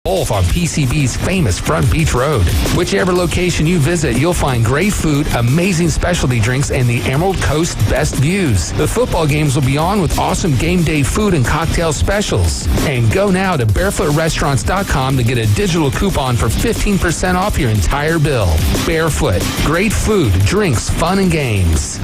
both on PCB's famous Front Beach Road. Whichever location you visit, you'll find great food, amazing specialty drinks, and the Emerald Coast best views. The football games will be on with awesome game day food and cocktail specials. And go now to barefootrestaurants.com to get a digital coupon for 15% off your entire bill. Barefoot. Great food, drinks, fun, and games.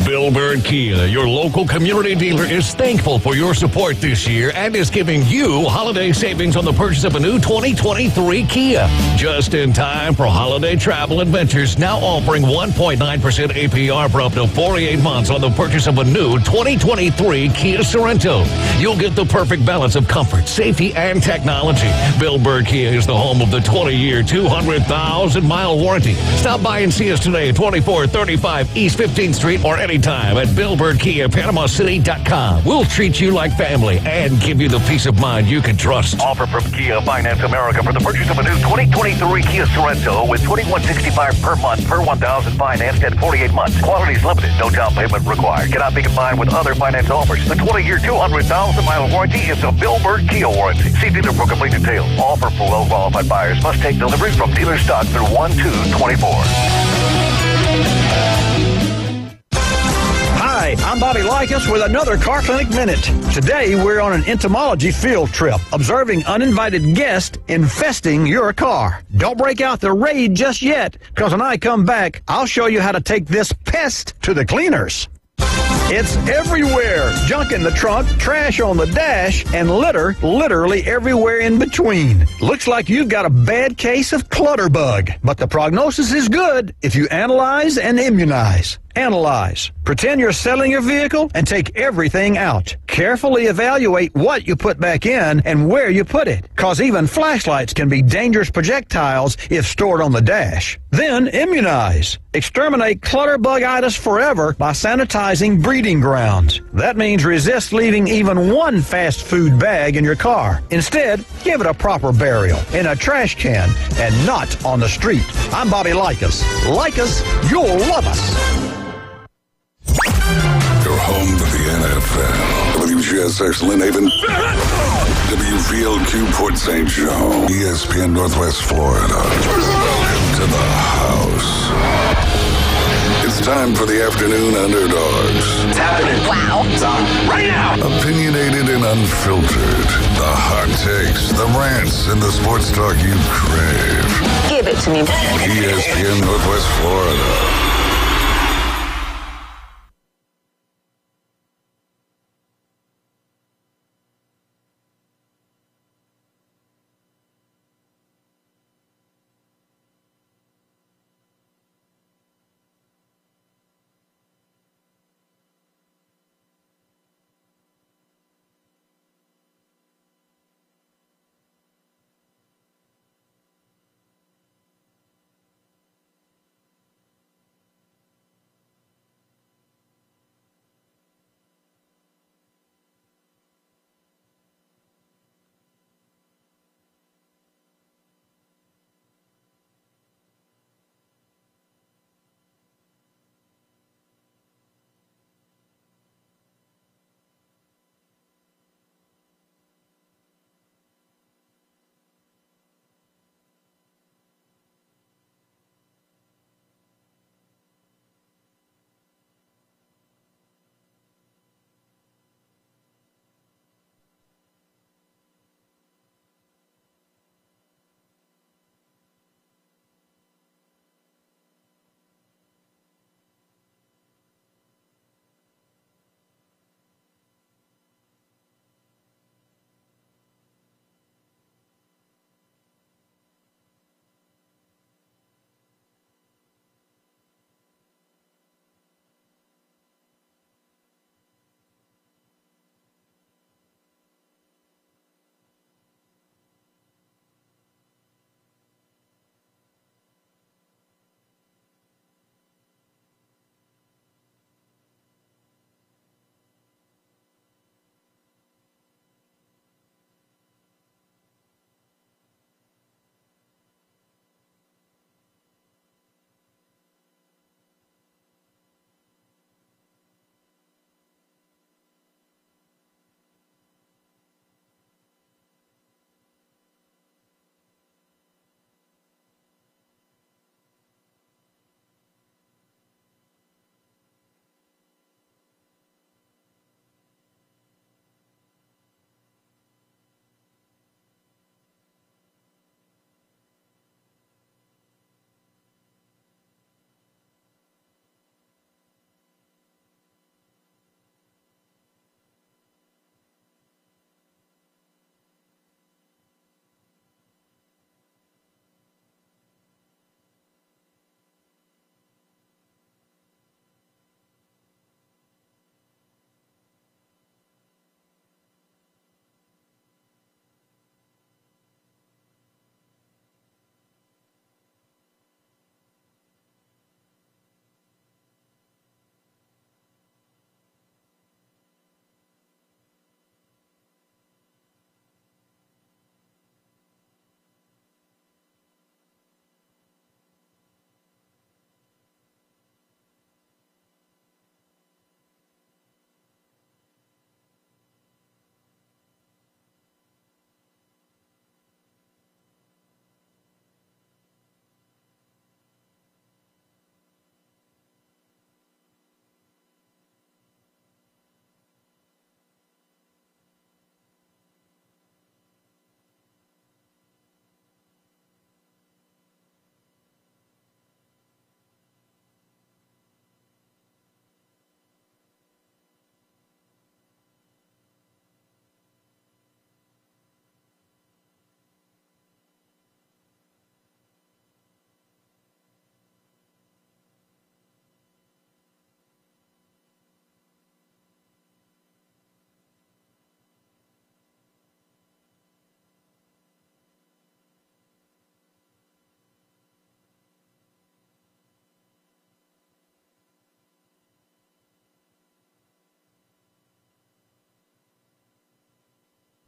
Bill Bird Kia, your local community dealer, is thankful for your support this year and is giving you holiday savings on the purchase of a new 2023 Kia. Just in time for holiday travel adventures, now offering 1.9% APR for up to 48 months on the purchase of a new 2023 Kia Sorento. You'll get the perfect balance of comfort, safety, and technology. Bill Bird Kia is the home of the 20-year, 200,000-mile warranty. Stop by and see us today at 2435 East 15th Street or anytime at BillBirdKiaPanamaCity.com. We'll treat you like family and give you the peace of mind you can trust. Offer from Kia Finance America for the purchase of a new 2023 Kia Sorento with $2,165 per month per $1,000 financed at 48 months. Quality is limited. No down payment required. Cannot be combined with other finance offers. The 20-year, 200,000-mile warranty is a Bill Bird Kia warranty. See dealer for complete details. Offer for well-qualified buyers. Must take delivery from dealer stock through 1/2/24. Hi, I'm Bobby Likas with another Car Clinic Minute. Today, we're on an entomology field trip, observing uninvited guests infesting your car. Don't break out the raid just yet, because when I come back, I'll show you how to take this pest to the cleaners. It's everywhere. Junk in the trunk, trash on the dash, and litter literally everywhere in between. Looks like you've got a bad case of clutterbug. But the prognosis is good if you analyze and immunize. Analyze. Pretend you're selling your vehicle and take everything out. Carefully evaluate what you put back in and where you put it, because even flashlights can be dangerous projectiles if stored on the dash. Then immunize. Exterminate clutterbugitis forever by sanitizing breeding grounds. That means resist leaving even one fast food bag in your car. Instead, give it a proper burial in a trash can and not on the street. I'm Bobby Likas. Like us, you'll love us. You're home to the NFL. WGSX Lynn Haven. WVLQ Port St. Joe. ESPN Northwest Florida. To the house. It's time for the Afternoon Underdogs. It's happening. Wow. It's on right now. Opinionated and unfiltered. The hot takes, the rants, and the sports talk you crave. Give it to me. ESPN Northwest Florida.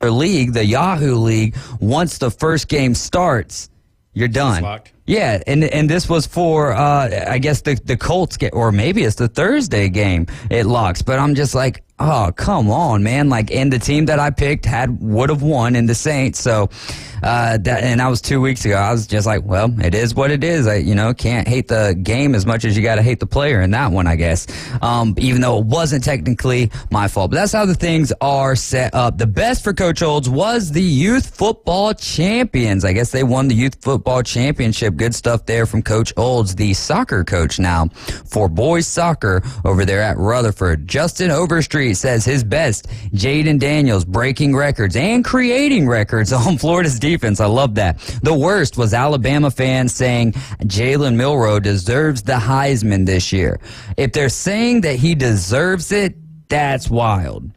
league, the Yahoo League, once the first game starts, you're done. It's locked. Yeah, and this was for, I guess, the Colts game, or maybe it's the Thursday game it locks. But I'm just like, oh, come on, man. Like, and the team that I picked would have won in the Saints. So, and that was 2 weeks ago. I was just like, well, it is what it is. I can't hate the game as much as you got to hate the player in that one, I guess. Even though it wasn't technically my fault. But that's how the things are set up. The best for Coach Olds was the Youth Football Champions. I guess they won the Youth Football Championship. Good stuff there from Coach Olds, the soccer coach now for boys soccer over there at Rutherford. Justin Overstreet says his best, Jaden Daniels breaking records and creating records on Florida's defense. I love that. The worst was Alabama fans saying Jalen Milroe deserves the Heisman this year. If they're saying that he deserves it, that's wild.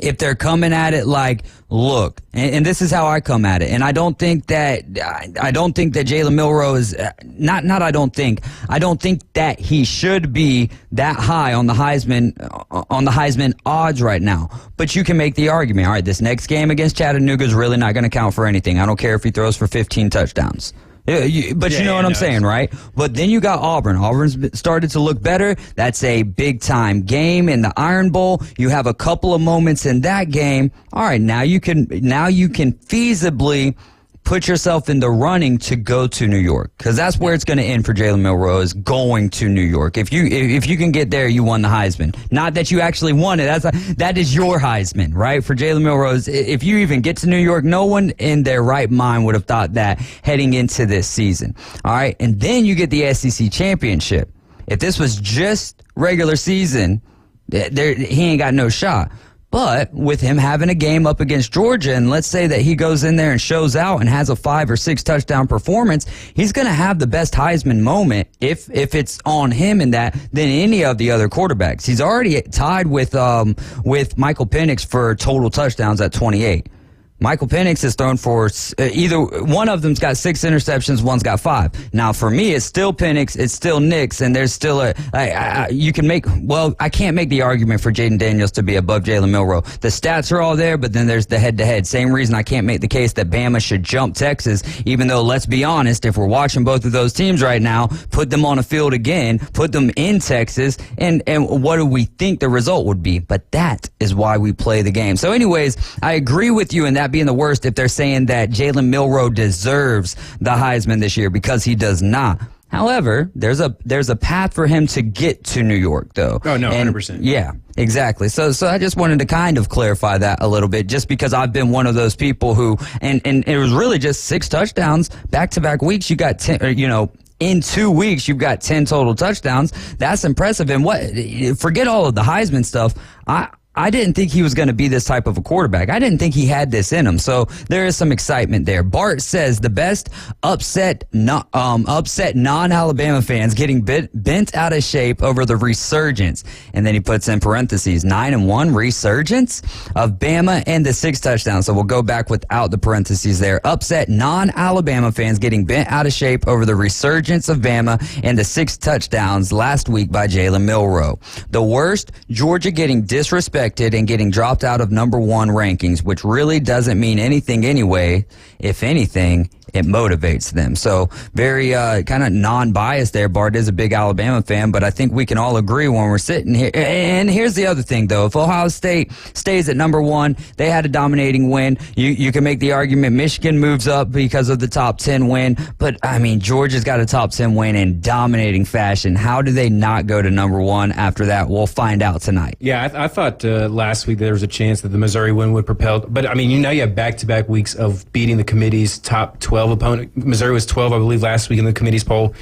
If they're coming at it like, look, and this is how I come at it, and I don't think that Jalen Milroe is I don't think that he should be that high on the Heisman odds right now. But you can make the argument, all right, this next game against Chattanooga is really not going to count for anything. I don't care if he throws for 15 touchdowns. But you know what I'm saying, right? But then you got Auburn. Auburn's started to look better. That's a big-time game in the Iron Bowl. You have a couple of moments in that game. All right, now you can feasibly put yourself in the running to go to New York, because that's where it's going to end for Jalen Milroe, is going to New York. If you can get there, you won the Heisman. Not that you actually won it. That is your Heisman, right? For Jalen Milroe, if you even get to New York, no one in their right mind would have thought that heading into this season. All right, and then you get the SEC championship. If this was just regular season, he ain't got no shot. But with him having a game up against Georgia, and let's say that he goes in there and shows out and has a 5 or 6 touchdown performance, he's going to have the best Heisman moment if it's on him in that than any of the other quarterbacks. He's already tied with Michael Penix for total touchdowns at 28. Michael Penix has thrown for either one of them's got 6 interceptions, one's got 5. Now, for me, it's still Penix, it's still Nix, and there's still I can't make the argument for Jaden Daniels to be above Jalen Milroe. The stats are all there, but then there's the head-to-head. Same reason I can't make the case that Bama should jump Texas, even though, let's be honest, if we're watching both of those teams right now, put them on a field again, put them in Texas, and what do we think the result would be? But that is why we play the game. So anyways, I agree with you in that being the worst if they're saying that Jalen Milroe deserves the Heisman this year, because he does not. However, there's a path for him to get to New York, though. Oh, no, 100%. Yeah, exactly. So I just wanted to kind of clarify that a little bit, just because I've been one of those people who, and it was really just 6 touchdowns back-to-back weeks. You got 10, in 2 weeks, you've got 10 total touchdowns. That's impressive. And forget all of the Heisman stuff. I didn't think he was going to be this type of a quarterback. I didn't think he had this in him. So there is some excitement there. Bart says the best upset non-Alabama fans getting bent out of shape over the resurgence. And then he puts in parentheses, 9-1 resurgence of Bama and the 6 touchdowns. So we'll go back without the parentheses there. Upset non-Alabama fans getting bent out of shape over the resurgence of Bama and the 6 touchdowns last week by Jalen Milroe. The worst, Georgia getting disrespected and getting dropped out of number 1 rankings, which really doesn't mean anything anyway. If anything, it motivates them. So very kind of non-biased there. Bart is a big Alabama fan, but I think we can all agree when we're sitting here. And here's the other thing, though. If Ohio State stays at number 1, they had a dominating win. You can make the argument Michigan moves up because of the top 10 win. But, I mean, Georgia's got a top 10 win in dominating fashion. How do they not go to number 1 after that? We'll find out tonight. Yeah, I thought last week there was a chance that the Missouri win would propel. But, I mean, you have back-to-back weeks of beating the committee's top 12 opponent. Missouri was 12, I believe, last week in the committee's poll.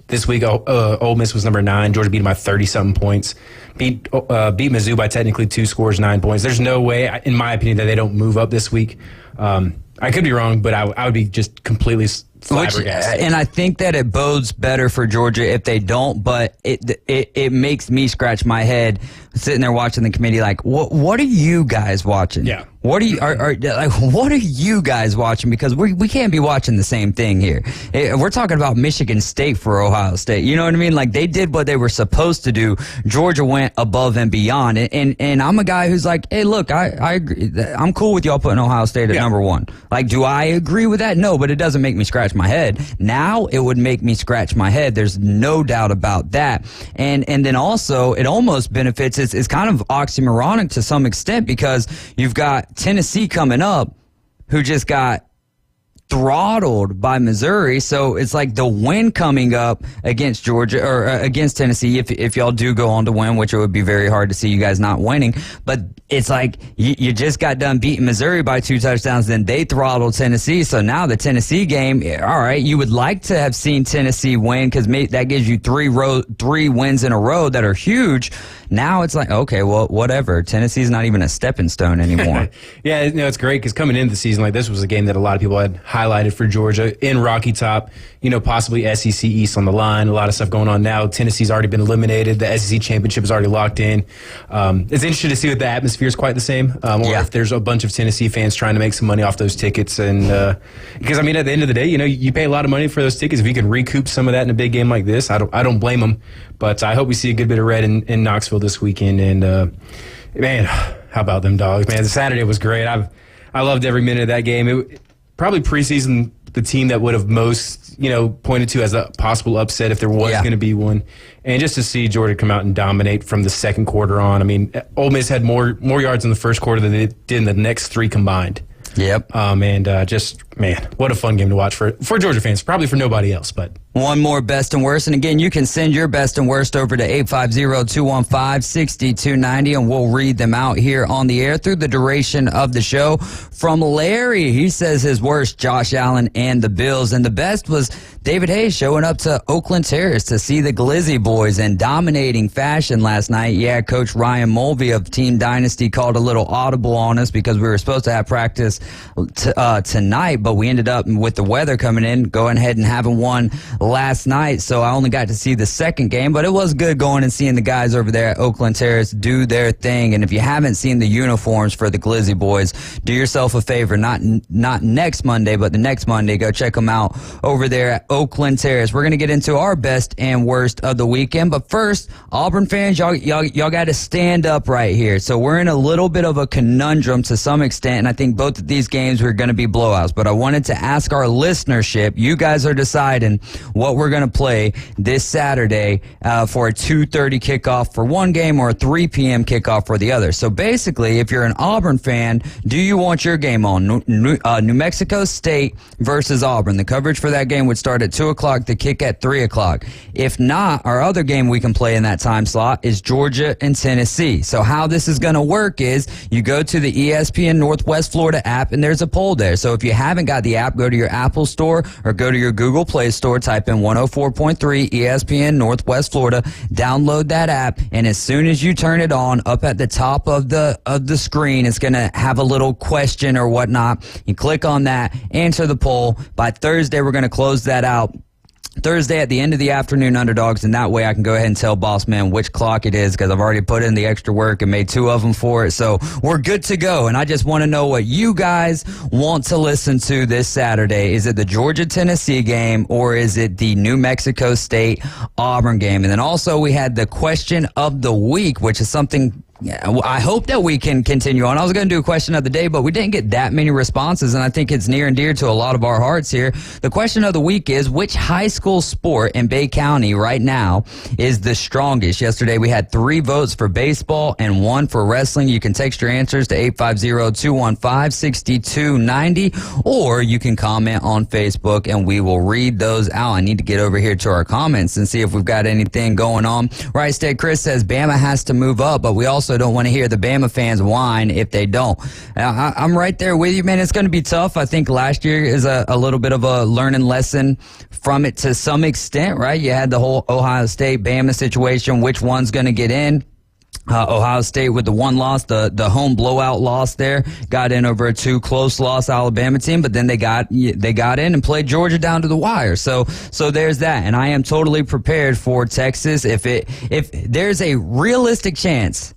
This week, Ole Miss was number 9. Georgia beat them by 30-something points. Beat Mizzou by technically 2 scores, 9 points. There's no way, in my opinion, that they don't move up this week. I could be wrong, but I would be just completely flabbergasted. And I think that it bodes better for Georgia if they don't, but it makes me scratch my head sitting there watching the committee like, what are you guys watching? Yeah. What are you what are you guys watching? Because we can't be watching the same thing here. We're talking about Michigan State for Ohio State. You know what I mean? Like, they did what they were supposed to do. Georgia went above and beyond. And I'm a guy who's like, hey, look, I agree. I'm cool with y'all putting Ohio State at number one. Like, do I agree with that? No, but it doesn't make me scratch my head. Now it would make me scratch my head. There's no doubt about that. And then also it almost benefits. It's kind of oxymoronic to some extent, because you've got Tennessee coming up, who just got throttled by Missouri. So it's like the win coming up against Georgia or against Tennessee, if y'all do go on to win, which it would be very hard to see you guys not winning. But it's like you just got done beating Missouri by 2 touchdowns, then they throttled Tennessee. So now the Tennessee game, all right, you would like to have seen Tennessee win, because that gives you 3 wins in a row that are huge. Now it's like, okay, well, whatever. Tennessee's not even a stepping stone anymore. Yeah, it's great, because coming into the season, like, this was a game that a lot of people had highlighted for Georgia in Rocky Top, possibly SEC East on the line, a lot of stuff going on now. Tennessee's already been eliminated. The SEC championship is already locked in. It's interesting to see if the atmosphere is quite the same, or if there's a bunch of Tennessee fans trying to make some money off those tickets. And because, at the end of the day, you pay a lot of money for those tickets. If you can recoup some of that in a big game like this, I don't blame them. But I hope we see a good bit of red in Knoxville this weekend. And man, how about them Dogs? Man, the Saturday was great. I loved every minute of that game. Probably preseason, the team that would have most, pointed to as a possible upset if there was going to be one. And just to see Georgia come out and dominate from the second quarter on. Ole Miss had more yards in the first quarter than they did in the next 3 combined. Yep. And what a fun game to watch for Georgia fans. Probably for nobody else, but. One more best and worst. And again, you can send your best and worst over to 850-215-6290, and we'll read them out here on the air through the duration of the show. From Larry, he says his worst, Josh Allen and the Bills. And the best was David Hayes showing up to Oakland Terrace to see the Glizzy boys in dominating fashion last night. Yeah, Coach Ryan Mulvey of Team Dynasty called a little audible on us because we were supposed to have practice tonight, but we ended up, with the weather coming in, going ahead and having one last night. So I only got to see the second game, but it was good going and seeing the guys over there at Oakland Terrace do their thing. And if you haven't seen the uniforms for the Glizzy boys, do yourself a favor, not next Monday, but the next Monday, go check them out over there at Oakland Terrace. We're going to get into our best and worst of the weekend, but first, Auburn fans, y'all got to stand up right here. So we're in a little bit of a conundrum to some extent, and I think both of these games were going to be blowouts, but I wanted to ask our listenership. You guys are deciding what we're going to play this Saturday for a 2:30 kickoff for one game or a 3 p.m. kickoff for the other. So basically, if you're an Auburn fan, do you want your game on? New Mexico State versus Auburn. The coverage for that game would start at 2 o'clock, the kick at 3 o'clock. If not, our other game we can play in that time slot is Georgia and Tennessee. So how this is going to work is you go to the ESPN Northwest Florida app, and there's a poll there. So if you haven't got the app, go to your Apple Store or go to your Google Play Store, type in 104.3 ESPN Northwest Florida, download that app, and as soon as you turn it on, up at the top of the screen, it's going to have a little question or whatnot. You click on that, answer the poll. By Thursday, we're going to close that out. Thursday at the end of the Afternoon Underdogs, and that way I can go ahead and tell Boss Man which clock it is because I've already put in the extra work and made 2 of them for it. So we're good to go, and I just want to know what you guys want to listen to this Saturday. Is it the Georgia-Tennessee game, or is it the New Mexico State-Auburn game? And then also we had the question of the week, which is something I hope that we can continue on. I was going to do a question of the day, but we didn't get that many responses, and I think it's near and dear to a lot of our hearts here. The question of the week is, which high school sport in Bay County right now is the strongest? Yesterday we had 3 votes for baseball and 1 for wrestling. You can text your answers to 850-215-6290, or you can comment on Facebook, and we will read those out. I need to get over here to our comments and see if we've got anything going on. Right State Chris says Bama has to move up, but we also don't want to hear the Bama fans whine if they don't. I'm right there with you, man. It's going to be tough. I think last year is a little bit of a learning lesson from it to some extent, right? You had the whole Ohio State Bama situation. Which one's going to get in? Ohio State with the one loss, the home blowout loss there, got in over a 2 close loss Alabama team, but then they got in and played Georgia down to the wire. So there's that, and I am totally prepared for Texas. If there's a realistic chance,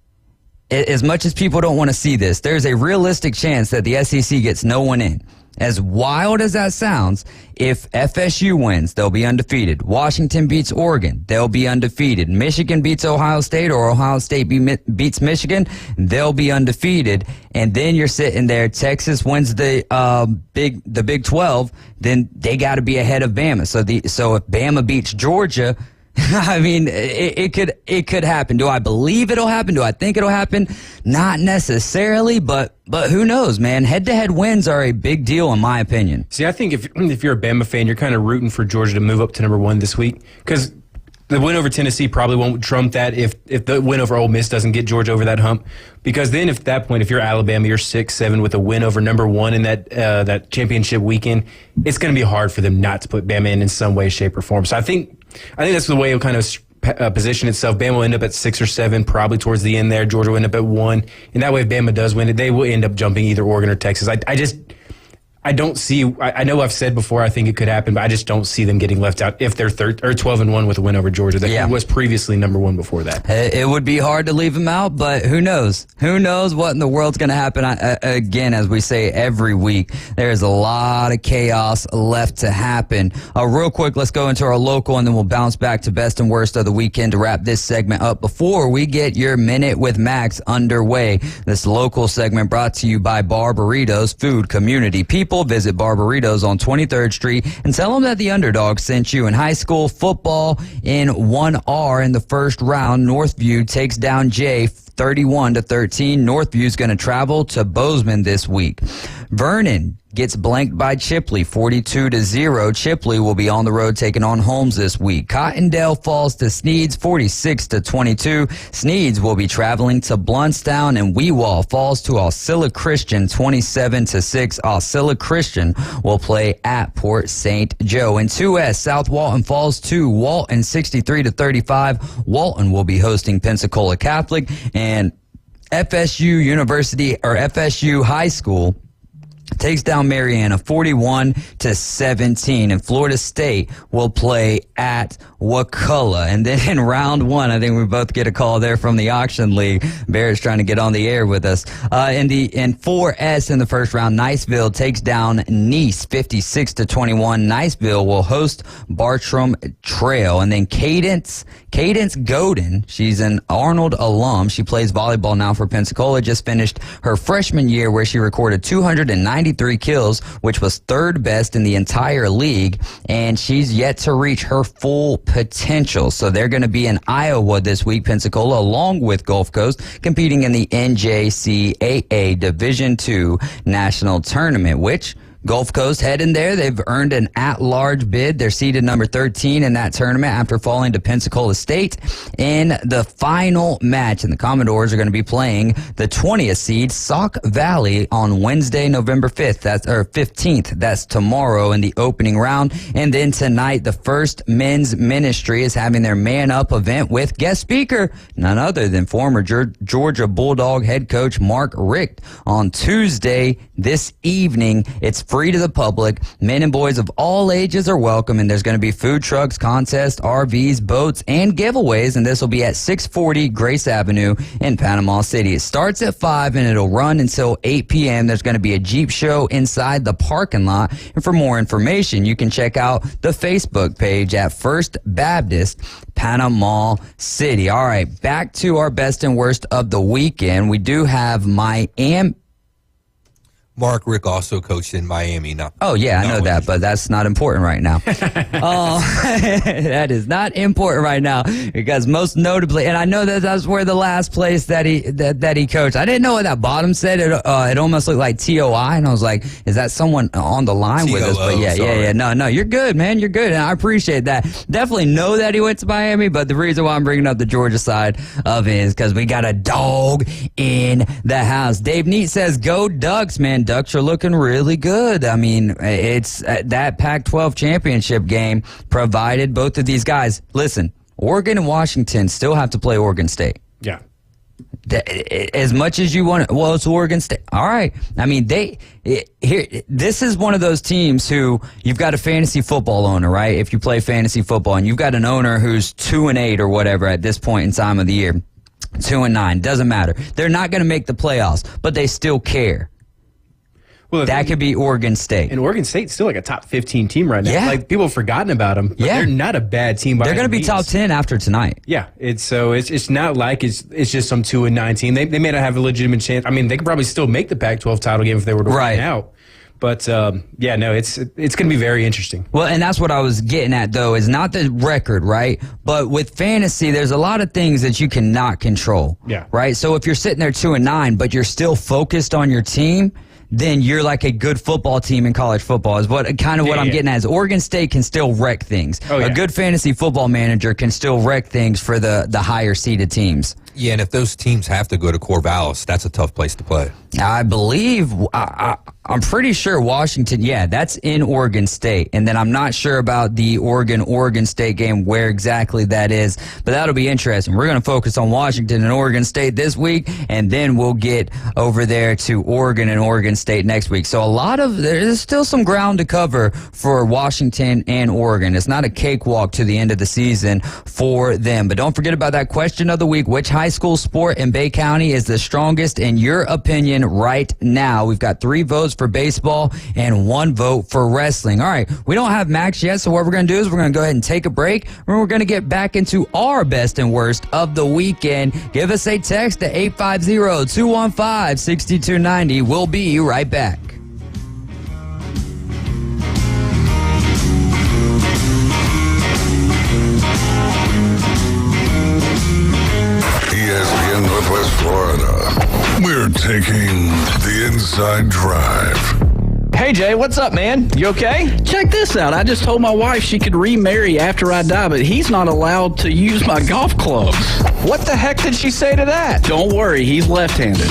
as much as people don't want to see this, there's a realistic chance that the SEC gets no one in. As wild as that sounds, if FSU wins, they'll be undefeated. Washington beats Oregon, they'll be undefeated. Michigan beats Ohio State, or Ohio State beats Michigan, they'll be undefeated. And then you're sitting there, Texas wins the Big 12, then they got to be ahead of Bama. So if Bama beats Georgia, I mean, it could happen. Do I believe it'll happen? Do I think it'll happen? Not necessarily, but who knows, man? Head-to-head wins are a big deal, in my opinion. See, I think if you're a Bama fan, you're kind of rooting for Georgia to move up to number 1 this week, because the win over Tennessee probably won't trump that if the win over Ole Miss doesn't get Georgia over that hump. Because then at that point, if you're Alabama, you're 6-7 with a win over number 1 in that championship weekend, it's going to be hard for them not to put Bama in some way, shape, or form. So I think that's the way it'll kind of position itself. Bama will end up at 6 or 7, probably towards the end there. Georgia will end up at 1. And that way, if Bama does win it, they will end up jumping either Oregon or Texas. I don't see. I know I've said before I think it could happen, but I just don't see them getting left out if they're 12-1 with a win over Georgia. That was previously number 1 before that. It would be hard to leave them out, but who knows? Who knows what in the world's going to happen? Again, as we say every week, there's a lot of chaos left to happen. Real quick, let's go into our local, and then we'll bounce back to best and worst of the weekend to wrap this segment up before we get your Minute with Max underway. This local segment brought to you by Barbaritos, food, community, people. Visit Barbaritos on 23rd Street and tell them that the Underdogs sent you. In high school football in 1R in the first round, Northview takes down Jay 31-13. Northview's going to travel to Bozeman this week. Vernon gets blanked by Chipley 42-0. Chipley will be on the road taking on Holmes this week. Cottondale falls to Sneeds 46-22. Sneeds will be traveling to Bluntstown, and Weewall falls to Osceola Christian 27-6. Osceola Christian will play at Port St. Joe. In 2S, South Walton falls to Walton 63-35. Walton will be hosting Pensacola Catholic, and FSU High School takes down Mariana 41-17, and Florida State will play at Wakulla. And then in round 1, I think we both get a call there from the auction league. Barrett's trying to get on the air with us. In 4S in the first round, Niceville takes down Nice 56-21. Niceville will host Bartram Trail. And then Cadence Godin, she's an Arnold alum. She plays volleyball now for Pensacola. Just finished her freshman year where she recorded 293 kills, which was 3rd best in the entire league. And she's yet to reach her full potential. So they're going to be in Iowa this week, Pensacola, along with Gulf Coast, competing in the NJCAA Division II National Tournament, which Gulf Coast heading there. They've earned an at-large bid. They're seeded number 13 in that tournament after falling to Pensacola State in the final match. And the Commodores are going to be playing the 20th seed Sauk Valley on Wednesday, November 15th. That's tomorrow in the opening round. And then tonight, the First Men's Ministry is having their Man Up event with guest speaker, none other than former Georgia Bulldog head coach Mark Richt on Tuesday this evening. It's free to the public. Men and boys of all ages are welcome, and there's going to be food trucks, contests, RVs, boats, and giveaways, and this will be at 640 Grace Avenue in Panama City. It starts at 5 and it'll run until 8 p.m. There's going to be a Jeep show inside the parking lot, and for more information, you can check out the Facebook page at First Baptist Panama City. All right, back to our best and worst of the weekend. We do have Miami. Mark Richt also coached in Miami. I know that, but that's not important right now. That is not important right now because most notably, and I know that that's where the last place that he coached. I didn't know what that bottom said. It almost looked like TOI, and I was like, is that someone on the line with us? But yeah. No, you're good, man. You're good, and I appreciate that. Definitely know that he went to Miami, but the reason why I'm bringing up the Georgia side of it is because we got a dog in the house. Dave Neat says, go Ducks, man. Ducks are looking really good. I mean, it's that Pac-12 championship game provided both of these guys. Listen, Oregon and Washington still have to play Oregon State. Yeah. As much as you want, well, it's Oregon State. All right. I mean, this is one of those teams who you've got a fantasy football owner, right? If you play fantasy football, and you've got an owner who's 2-8 or whatever at this point in time of the year, 2-9, doesn't matter. They're not going to make the playoffs, but they still care. Well, that could be Oregon State. And Oregon State's still like a top 15 team right now. Yeah. Like, people have forgotten about them. But they're not a bad team. They're going to be top 10 after tonight. Yeah. It's not like it's just some 2-9 team. They may not have a legitimate chance. I mean, they could probably still make the Pac-12 title game if they were to win out. But, it's going to be very interesting. Well, and that's what I was getting at, though, is not the record, right? But with fantasy, there's a lot of things that you cannot control. Yeah. Right? So if you're sitting there 2-9, but you're still focused on your team, then you're like a good football team in college football is what I'm getting at. Is Oregon State can still wreck things. A good fantasy football manager can still wreck things for the higher seeded teams. Yeah, and if those teams have to go to Corvallis, that's a tough place to play. I believe, I'm pretty sure Washington, that's in Oregon State. And then I'm not sure about the Oregon State game, where exactly that is. But that'll be interesting. We're going to focus on Washington and Oregon State this week, and then we'll get over there to Oregon and Oregon State next week. So there's still some ground to cover for Washington and Oregon. It's not a cakewalk to the end of the season for them. But don't forget about that question of the week. Which high school sport in Bay County is the strongest in your opinion right now? We've got 3 votes for baseball and 1 vote for wrestling. All right, we don't have Max yet, so what we're going to do is we're going to go ahead and take a break, and we're going to get back into our best and worst of the weekend. Give us a text to 850-215-6290. We'll be right back. ESPN Northwest Florida. We're taking the inside drive. Hey Jay, what's up, man? You okay? Check this out. I just told my wife she could remarry after I die, but he's not allowed to use my golf clubs. What the heck did she say to that? Don't worry, he's left-handed.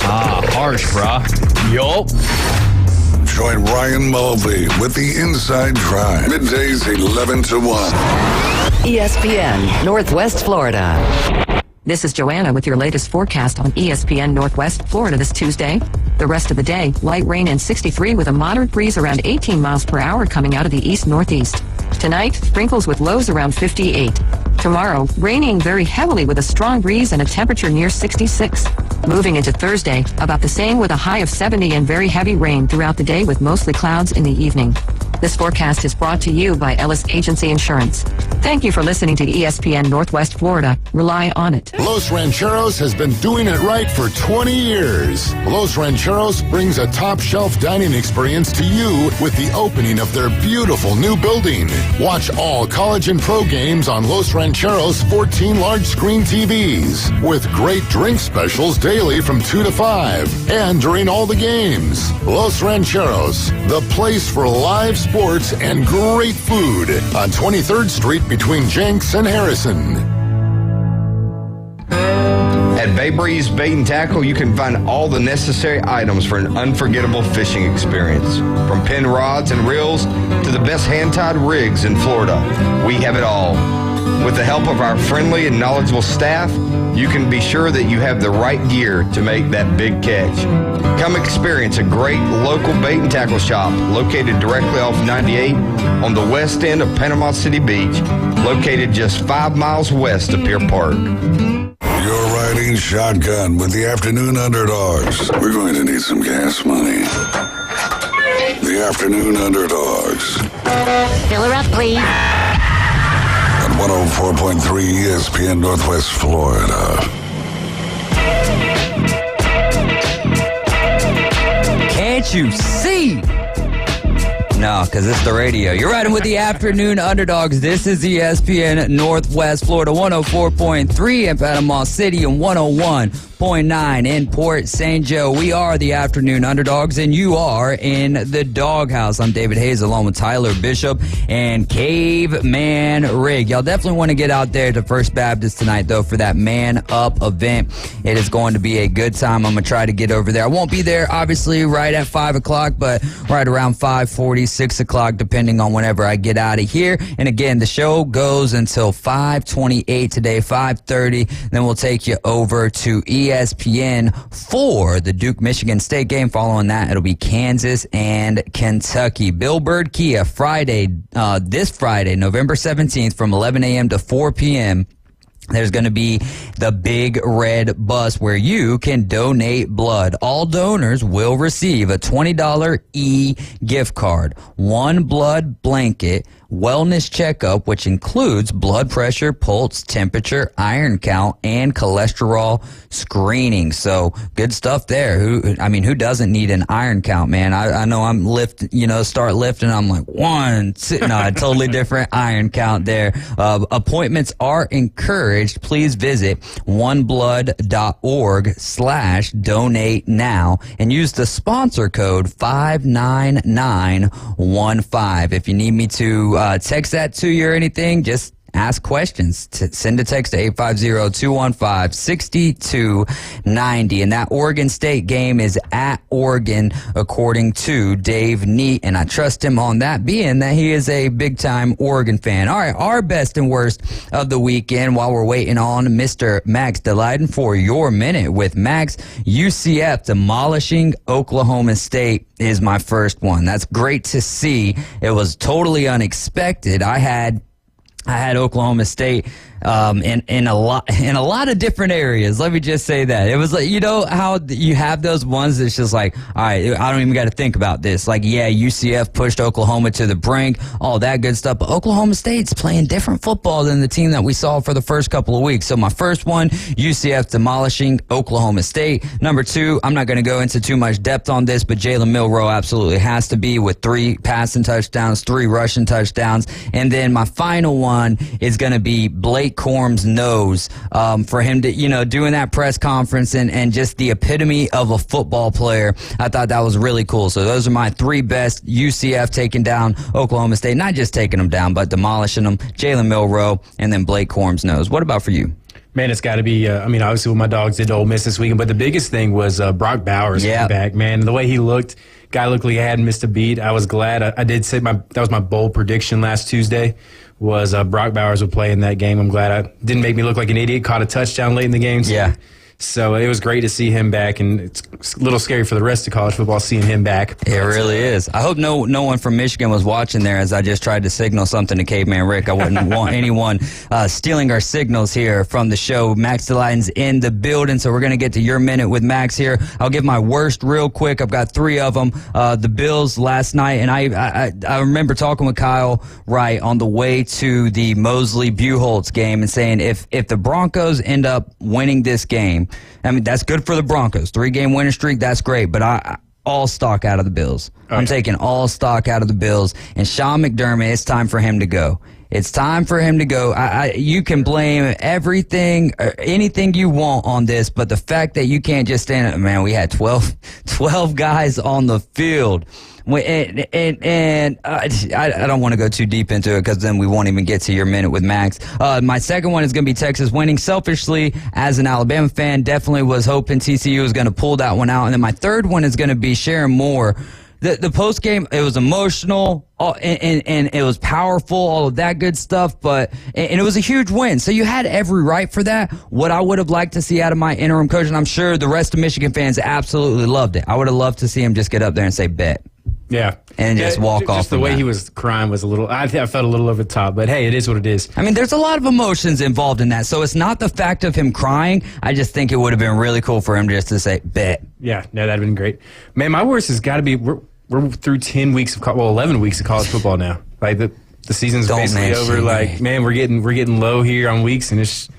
Harsh, brah. Yup. Join Ryan Mulvey with the Inside Drive. Middays 11 to 1. ESPN Northwest Florida. This is Joanna with your latest forecast on ESPN Northwest Florida this Tuesday. The rest of the day, light rain and 63 with a moderate breeze around 18 miles per hour coming out of the east-northeast. Tonight, sprinkles with lows around 58. Tomorrow, raining very heavily with a strong breeze and a temperature near 66. Moving into Thursday, about the same with a high of 70 and very heavy rain throughout the day with mostly clouds in the evening. This forecast is brought to you by Ellis Agency Insurance. Thank you for listening to ESPN Northwest Florida. Rely on it. Los Rancheros has been doing it right for 20 years. Los Rancheros brings a top-shelf dining experience to you with the opening of their beautiful new building. Watch all college and pro games on Los Rancheros' 14 large-screen TVs with great drink specials daily from 2 to 5 and during all the games. Los Rancheros, the place for live sports and great food on 23rd Street between Jenks and Harrison. At Bay Breeze Bait and Tackle, you can find all the necessary items for an unforgettable fishing experience. From pin rods and reels to the best hand-tied rigs in Florida, we have it all. With the help of our friendly and knowledgeable staff, you can be sure that you have the right gear to make that big catch. Come experience a great local bait and tackle shop located directly off 98 on the west end of Panama City Beach, located just 5 miles west of Pier Park. You're riding shotgun with the Afternoon Underdogs. We're going to need some gas money. The Afternoon Underdogs. Fill her up, please. At 104.3 ESPN Northwest Florida. Can't you see? No, because it's the radio. You're riding with the Afternoon Underdogs. This is ESPN Northwest Florida, 104.3 in Panama City and 101.3 106.9 in Port St. Joe. We are the Afternoon Underdogs, and you are in the Doghouse. I'm David Hayes, along with Tyler Bishop and Caveman Rig. Y'all definitely want to get out there to First Baptist tonight, though, for that Man Up event. It is going to be a good time. I'm going to try to get over there. I won't be there, obviously, right at 5 o'clock, but right around 5:40, 6 o'clock, depending on whenever I get out of here. And again, the show goes until 5:28 today, 5:30. Then we'll take you over to ESPN for the Duke-Michigan State game. Following that, it'll be Kansas and Kentucky. Bill Bird Kia, this Friday, November 17th from 11 a.m. to 4 p.m., there's going to be the Big Red Bus where you can donate blood. All donors will receive a $20 gift card, one blood blanket, wellness checkup, which includes blood pressure, pulse, temperature, iron count, and cholesterol screening. So good stuff there. Who doesn't need an iron count, man? I know I'm start lifting. I'm like, one, two, no, a totally different iron count there. Appointments are encouraged. Please visit oneblood.org/donate now and use the sponsor code 59915. If you need me to text that to you or anything, just ask questions. Send a text to 850-215-6290. And that Oregon State game is at Oregon, according to Dave Neat. And I trust him on that, being that he is a big-time Oregon fan. All right, our best and worst of the weekend while we're waiting on Mr. Max Delyden for your minute with Max. UCF demolishing Oklahoma State is my first one. That's great to see. It was totally unexpected. I had Oklahoma State in a lot of different areas. Let me just say that. It was like, how you have those ones that's just like, all right, I don't even got to think about this. Like, yeah, UCF pushed Oklahoma to the brink, all that good stuff. But Oklahoma State's playing different football than the team that we saw for the first couple of weeks. So my first one, UCF demolishing Oklahoma State. Number two, I'm not going to go into too much depth on this, but Jalen Milroe absolutely has to be with 3 passing touchdowns, 3 rushing touchdowns. And then my final one is going to be Blake Corum's nose, for him to, doing that press conference and just the epitome of a football player. I thought that was really cool. So those are my 3 best. UCF taking down Oklahoma State, not just taking them down, but demolishing them. Jalen Milroe, and then Blake Corum's nose. What about for you? Man, it's got to be, obviously what my Dogs did to Ole Miss this weekend, but the biggest thing was Brock Bowers coming back, man. The way he looked, guy looked like he hadn't missed a beat. I was glad. I did say that was my bold prediction last Tuesday, was Brock Bowers would play in that game. I'm glad I didn't make me look like an idiot, caught a touchdown late in the game. So it was great to see him back, and it's a little scary for the rest of college football seeing him back. It really is. I hope no one from Michigan was watching there as I just tried to signal something to Caveman Rick. I wouldn't want anyone stealing our signals here from the show. Max Delyden's in the building, so we're going to get to your minute with Max here. I'll give my worst real quick. I've got 3 of them. The Bills last night, and I remember talking with Kyle Wright on the way to the Mosley-Buchholz game and saying if the Broncos end up winning this game, I mean, that's good for the Broncos. 3-game winning streak, that's great. But all stock out of the Bills. I'm taking all stock out of the Bills. And Sean McDermott, it's time for him to go. It's time for him to go. You can blame everything, anything you want on this, but the fact that you can't just stand it, man, we had 12 guys on the field. And I don't want to go too deep into it because then we won't even get to your minute with Max. My second one is going to be Texas winning. Selfishly, as an Alabama fan, definitely was hoping TCU was going to pull that one out. And then my third one is going to be Sharon Moore. The post game, it was emotional and it was powerful, all of that good stuff, and it was a huge win. So you had every right for that. What I would have liked to see out of my interim coach, and I'm sure the rest of Michigan fans absolutely loved it. I would have loved to see him just get up there and say, bet. Yeah. And just walk off. Just the way he was crying was I felt a little over the top, but hey, it is what it is. I mean, there's a lot of emotions involved in that, so it's not the fact of him crying. I just think it would have been really cool for him just to say, bet. Yeah, no, that'd been great. Man, my worst has got to be, we're through 11 weeks of college football now. Like, the season's basically over. Like, man, we're getting low here on weeks, and it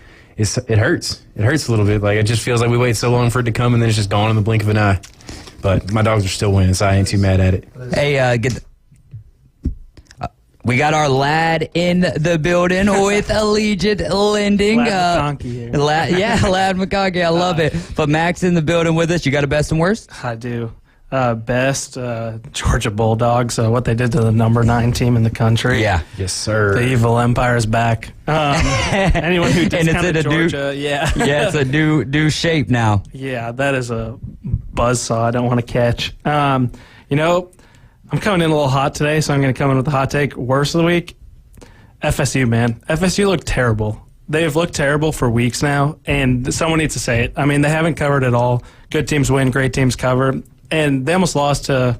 hurts. It hurts a little bit. Like, it just feels like we wait so long for it to come, and then it's just gone in the blink of an eye. But my Dogs are still winning, so I ain't too mad at it. Hey, We got our lad in the building with Allegiant Lending. Lad McConkey here. Lad McConkey. I love it. But Max in the building with us. You got a best and worst? I do. Best, Georgia Bulldogs. What they did to the number 9 team in the country. Yeah. Yes, sir. The evil empire is back. Anyone who discounted Georgia, yeah, it's a new shape now. Yeah, that is a buzzsaw I don't want to catch. You know, I'm coming in a little hot today, so I'm going to come in with the hot take. Worst of the week, FSU, man. FSU looked terrible. They've looked terrible for weeks now, and someone needs to say it. I mean, they haven't covered at all. Good teams win, great teams cover. And they almost lost to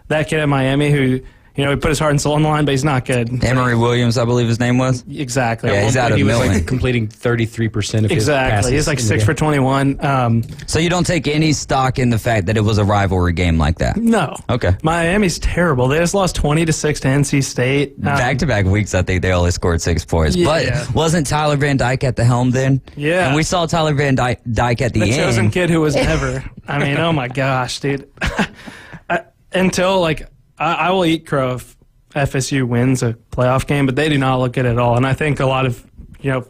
that kid at Miami who, you know, he put his heart and soul on the line, but he's not good. Emory Williams, I believe his name was. Exactly. Yeah, he's out of Milton. Was like completing 33% of his passes. He's like 6 for 21. So you don't take any stock in the fact that it was a rivalry game like that? No. Okay. Miami's terrible. They just lost 20-6 to NC State. Back-to-back weeks, I think they only scored 6 points. Yeah. But wasn't Tyler Van Dyke at the helm then? Yeah. And we saw Tyler Van Dyke at the end. The chosen kid who was never. I mean, oh my gosh, dude. I will eat crow if FSU wins a playoff game, but they do not look good at all. And I think a lot of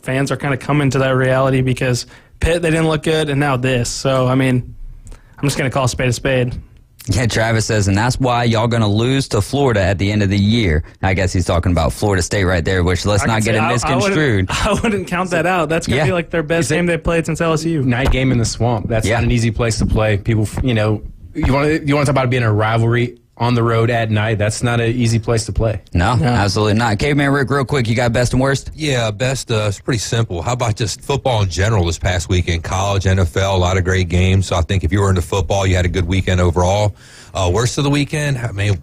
fans are kind of coming to that reality because Pitt, they didn't look good, and now this. So, I mean, I'm just going to call a spade a spade. Yeah, Travis says, and that's why y'all going to lose to Florida at the end of the year. I guess he's talking about Florida State right there, which let's not get it misconstrued. I wouldn't count that out. That's going to be like their best game they've played since LSU. Night game in the swamp. That's not an easy place to play. People, you want to talk about being a rivalry on the road at night. That's not an easy place to play. No, absolutely not. Caveman Rick, real quick, you got best and worst? Yeah, best. It's pretty simple. How about just football in general this past weekend? College, NFL, a lot of great games. So I think if you were into football, you had a good weekend overall. Worst of the weekend, I mean,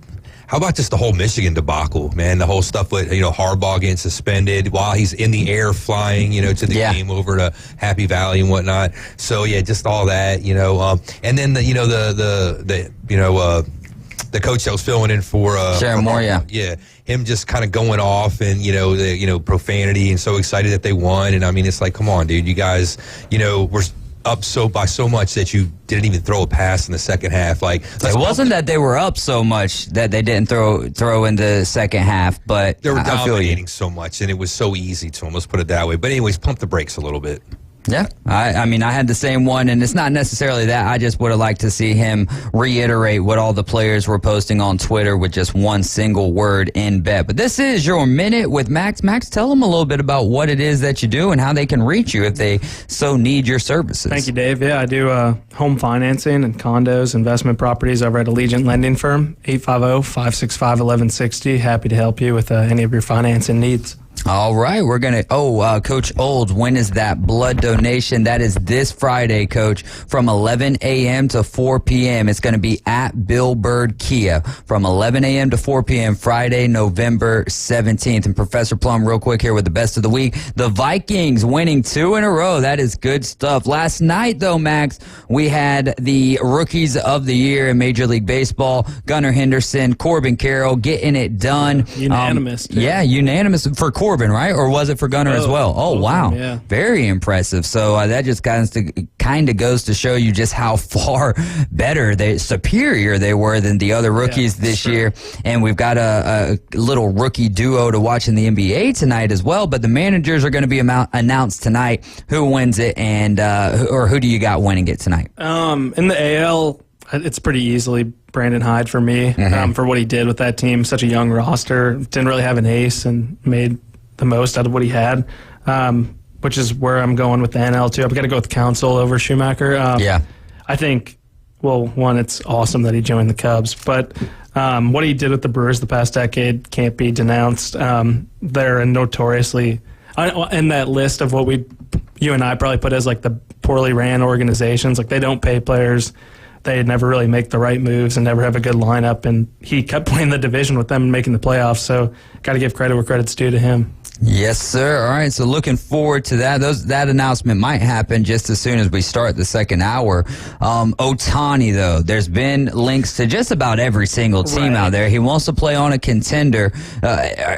how about just the whole Michigan debacle, man? The whole stuff with, Harbaugh getting suspended while he's in the air flying, to the game over to Happy Valley and whatnot. So, yeah, just all that, and then, the coach that was filling in for Sharon Moore, yeah, him just kind of going off and profanity and so excited that they won. And I mean, it's like, come on, dude, you guys, were up by so much that you didn't even throw a pass in the second half. Like, it wasn't that they were up so much that they didn't throw in the second half, but they were dominating so much, and it was so easy to them. Let's put it that way. But anyways, pump the brakes a little bit. Yeah, I mean, I had the same one, and it's not necessarily that. I just would have liked to see him reiterate what all the players were posting on Twitter with just one single word in bet. But this is your Minute with Max. Max, tell them a little bit about what it is that you do and how they can reach you if they so need your services. Thank you, Dave. Yeah, I do home financing and condos, investment properties over at Allegiant Lending Firm, 850-565-1160. Happy to help you with any of your financing needs. All right, we're going to, Coach Olds, when is that blood donation? That is this Friday, Coach, from 11 a.m. to 4 p.m. It's going to be at Bill Bird Kia from 11 a.m. to 4 p.m. Friday, November 17th. And Professor Plum, real quick here with the best of the week. The Vikings winning 2 in a row. That is good stuff. Last night, though, Max, we had the Rookies of the Year in Major League Baseball. Gunnar Henderson, Corbin Carroll getting it done. Unanimous. Unanimous for Corbin, right? Or was it for Gunnar as well? Oh, wow. Yeah. Very impressive. So that just kind of goes to show you just how far superior they were than the other rookies this year. And we've got a little rookie duo to watch in the NBA tonight as well. But the managers are going to be announced tonight. Who wins it and who do you got winning it tonight? In the AL, it's pretty easily Brandon Hyde for me, for what he did with that team. Such a young roster. Didn't really have an ace and made the most out of what he had, which is where I'm going with the NL too. I've got to go with Counsell over Schumacher. I think, one, it's awesome that he joined the Cubs, but what he did with the Brewers the past decade can't be denounced. They're notoriously in that list of what you and I probably put as like the poorly ran organizations. Like, they don't pay players. They never really make the right moves and never have a good lineup. And he kept playing the division with them and making the playoffs. So got to give credit where credit's due to him. Yes, sir. All right, so looking forward to that. That announcement might happen just as soon as we start the second hour. Ohtani, though, there's been links to just about every single team out there. He wants to play on a contender.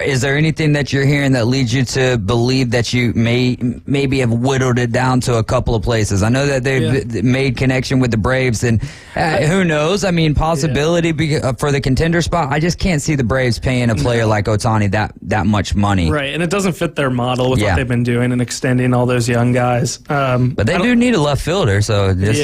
Is there anything that you're hearing that leads you to believe that you maybe have whittled it down to a couple of places? I know that they've made connection with the Braves, and who knows? I mean, possibility for the contender spot. I just can't see the Braves paying a player like Ohtani that much money. Right, and it doesn't fit their model with what they've been doing and extending all those young guys. But they do need a left fielder, so just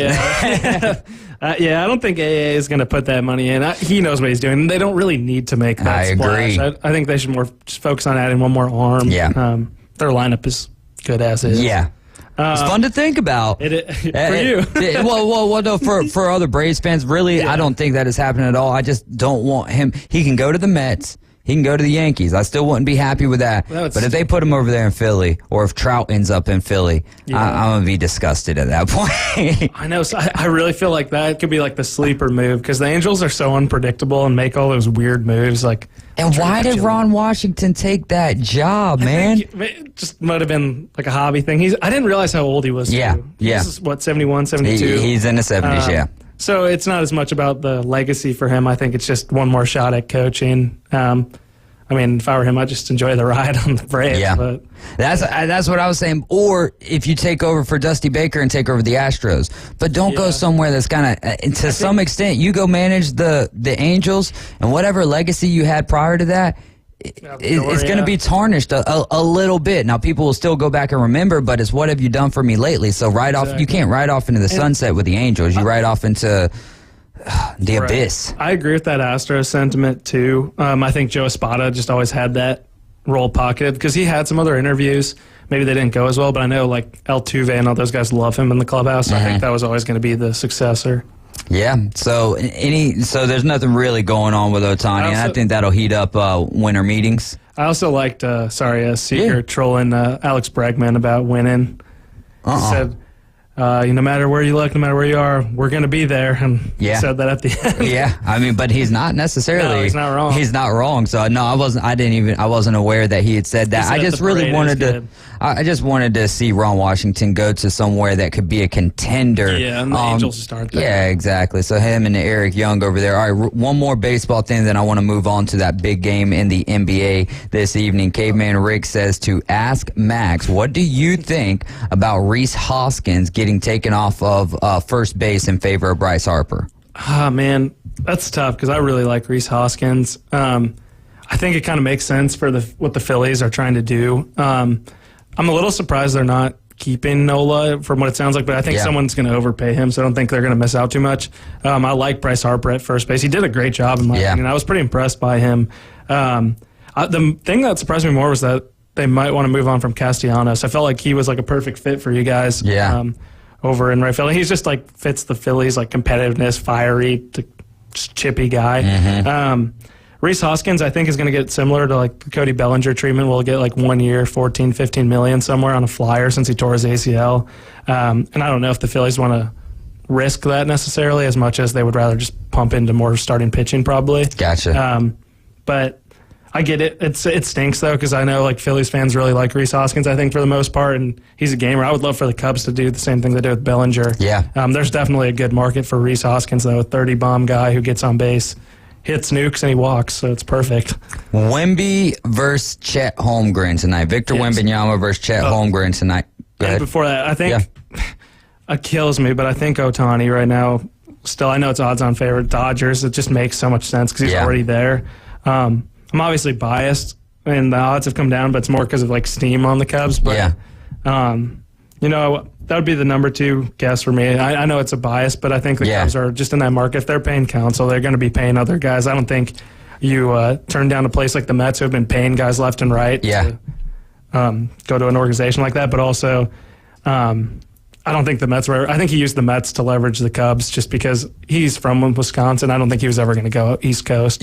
I don't think AA is going to put that money in. He knows what he's doing. They don't really need to make that splash. Agree. I think they should just focus on adding one more arm. Yeah. Their lineup is good as is. Yeah. It's fun to think about. For you. well, no, for other Braves fans, really, I don't think that is happening at all. I just don't want him. He can go to the Mets. He can go to the Yankees. I still wouldn't be happy with that. But if they put him over there in Philly, or if Trout ends up in Philly, I'm going to be disgusted at that point. I know. So I really feel like that could be like the sleeper move because the Angels are so unpredictable and make all those weird moves. And why did Ron Washington take that job, man? It just might have been like a hobby thing. I didn't realize how old he was. Yeah. This is, 71, 72? He's in the 70s, So it's not as much about the legacy for him. I think it's just one more shot at coaching. I mean, if I were him, I'd just enjoy the ride on the Braves. Yeah, but that's what I was saying. Or if you take over for Dusty Baker and take over the Astros, but don't go somewhere that's kind of to some extent. You go manage the Angels and whatever legacy you had prior to that. It's going to be tarnished a little bit. Now, people will still go back and remember, but it's what have you done for me lately? So off, you can't ride off into the sunset with the Angels. You ride off into the abyss. I agree with that Astros sentiment, too. I think Joe Espada just always had that role pocketed because he had some other interviews. Maybe they didn't go as well, but I know like Altuve and all those guys love him in the clubhouse. So I think that was always going to be the successor. Yeah, so there's nothing really going on with Ohtani, and I think that'll heat up winter meetings. I also liked, Seeger trolling Alex Bregman about winning. He said, no matter where you look, no matter where you are, we're going to be there. And he said that at the end. I mean, but he's not necessarily. No, he's not wrong. He's not wrong. So no, I wasn't aware that he had said that. I just really wanted to. I just wanted to see Ron Washington go to somewhere that could be a contender. Yeah, and the Angels start there. Yeah, exactly. So him and Eric Young over there. All right, one more baseball thing, then I want to move on to that big game in the NBA this evening. Caveman Rick says to ask Max, what do you think about Rhys Hoskins getting taken off of first base in favor of Bryce Harper? Man, that's tough because I really like Rhys Hoskins. I think it kind of makes sense for what the Phillies are trying to do. I'm a little surprised they're not keeping Nola from what it sounds like, but I think someone's going to overpay him, so I don't think they're going to miss out too much. I like Bryce Harper at first base. He did a great job in my opinion. I was pretty impressed by him. The thing that surprised me more was that they might want to move on from Castellanos. I felt like he was like a perfect fit for you guys. Over in right field. He's just like fits the Phillies like competitiveness, fiery, just chippy guy. Rhys Hoskins, I think, is going to get similar to like the Cody Bellinger treatment. We'll get like 1 year, 14, 15 million somewhere on a flyer since he tore his ACL. And I don't know if the Phillies want to risk that necessarily as much as they would rather just pump into more starting pitching probably. Gotcha. But I get it. It stinks though because I know like Phillies fans really like Rhys Hoskins. I think for the most part, and he's a gamer. I would love for the Cubs to do the same thing they did with Bellinger. There's definitely a good market for Rhys Hoskins though, a 30 bomb guy who gets on base, hits nukes, and he walks. So it's perfect. Wemby versus Chet Holmgren tonight. Victor Wembanyama versus Chet Holmgren tonight. Go ahead. Before that, I think it kills me, but I think Ohtani right now. Still, I know it's odds-on favorite Dodgers. It just makes so much sense because he's already there. I'm obviously biased, and the odds have come down, but it's more because of like steam on the Cubs. But that would be the number 2 guess for me. I know it's a bias, but I think the Cubs are just in that market. If they're paying Counsell, they're going to be paying other guys. I don't think you turn down a place like the Mets who have been paying guys left and right to go to an organization like that. But also, I don't think the Mets were. I think he used the Mets to leverage the Cubs just because he's from Wisconsin. I don't think he was ever going to go East Coast.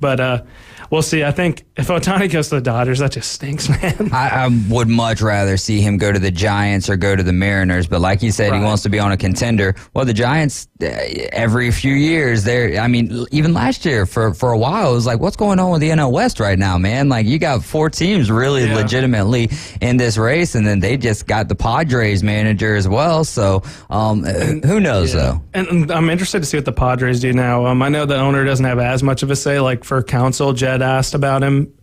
But we'll see. I think if Ohtani goes to the Dodgers, that just stinks, man. I would much rather see him go to the Giants or go to the Mariners. But like you said, he wants to be on a contender. Well, the Giants, every few years, even last year for a while, it was like, what's going on with the NL West right now, man? Like, you got 4 teams really legitimately in this race, and then they just got the Padres manager as well. So who knows, though? And I'm interested to see what the Padres do now. I know the owner doesn't have as much of a say. Like, for counsel, Jed asked about him,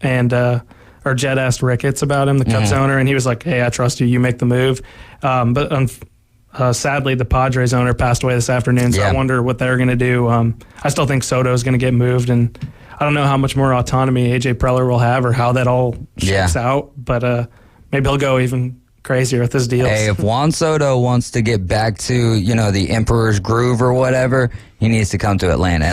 or Jed asked Ricketts about him, the Cubs owner, and he was like, hey, I trust you. You make the move. But sadly, the Padres owner passed away this afternoon, so I wonder what they're going to do. I still think Soto is going to get moved, and I don't know how much more autonomy A.J. Preller will have or how that all shakes out, but maybe he'll go even crazier with his deals. Hey, if Juan Soto wants to get back to, the Emperor's Groove or whatever, he needs to come to Atlanta.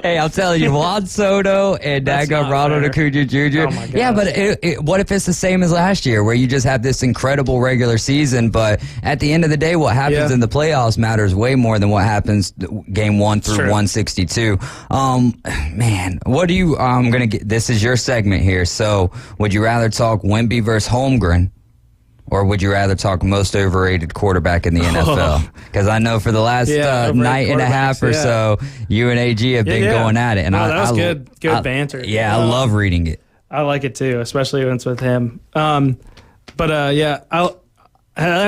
Hey, I'm telling you, Juan Soto and Ronald Acuna Jr. Oh my gosh. Yeah, but what if it's the same as last year, where you just have this incredible regular season, but at the end of the day, what happens in the playoffs matters way more than what happens game 1 through 162. Man, what do you? I'm gonna get. This is your segment here. So, would you rather talk Wemby versus Holmgren? Or would you rather talk most overrated quarterback in the NFL? Because I know for the last night and a half or so, you and AG have been going at it. And that was good banter. Yeah, I love reading it. I like it too, especially when it's with him. That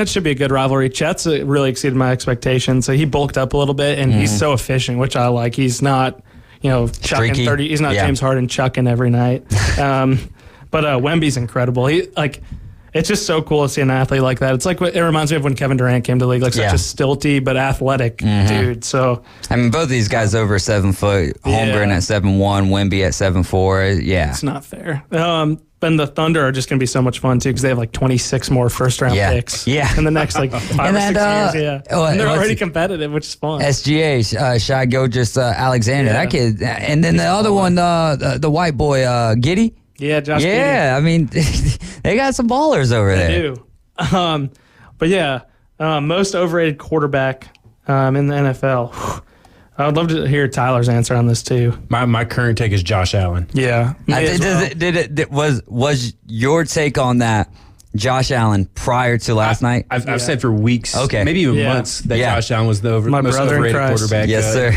should be a good rivalry. Chet's really exceeded my expectations. So he bulked up a little bit, and he's so efficient, which I like. He's not, chucking 30. He's not James Harden chucking every night. But Wemby's incredible. It's just so cool to see an athlete like that. It's like it reminds me of when Kevin Durant came to the league, like such a stilty but athletic dude. So both of these guys over 7 foot. Holmgren at 7'1", Wemby at 7'4". Yeah, it's not fair. And the Thunder are just going to be so much fun too because they have like 26 more first round picks. Yeah, in the next 5 or 6 years. And they're already competitive, which is fun. SGA, Shai Gilgeous-Alexander, that kid, and then the other one, the white boy, Giddy. Yeah, Josh Giddey. Yeah, they got some ballers over there. They do. Most overrated quarterback in the NFL. I would love to hear Tyler's answer on this too. My current take is Josh Allen. Yeah. Was your take on that Josh Allen prior to last night? I've said for weeks, maybe even months, that Josh Allen was the most overrated quarterback. Yes, sir.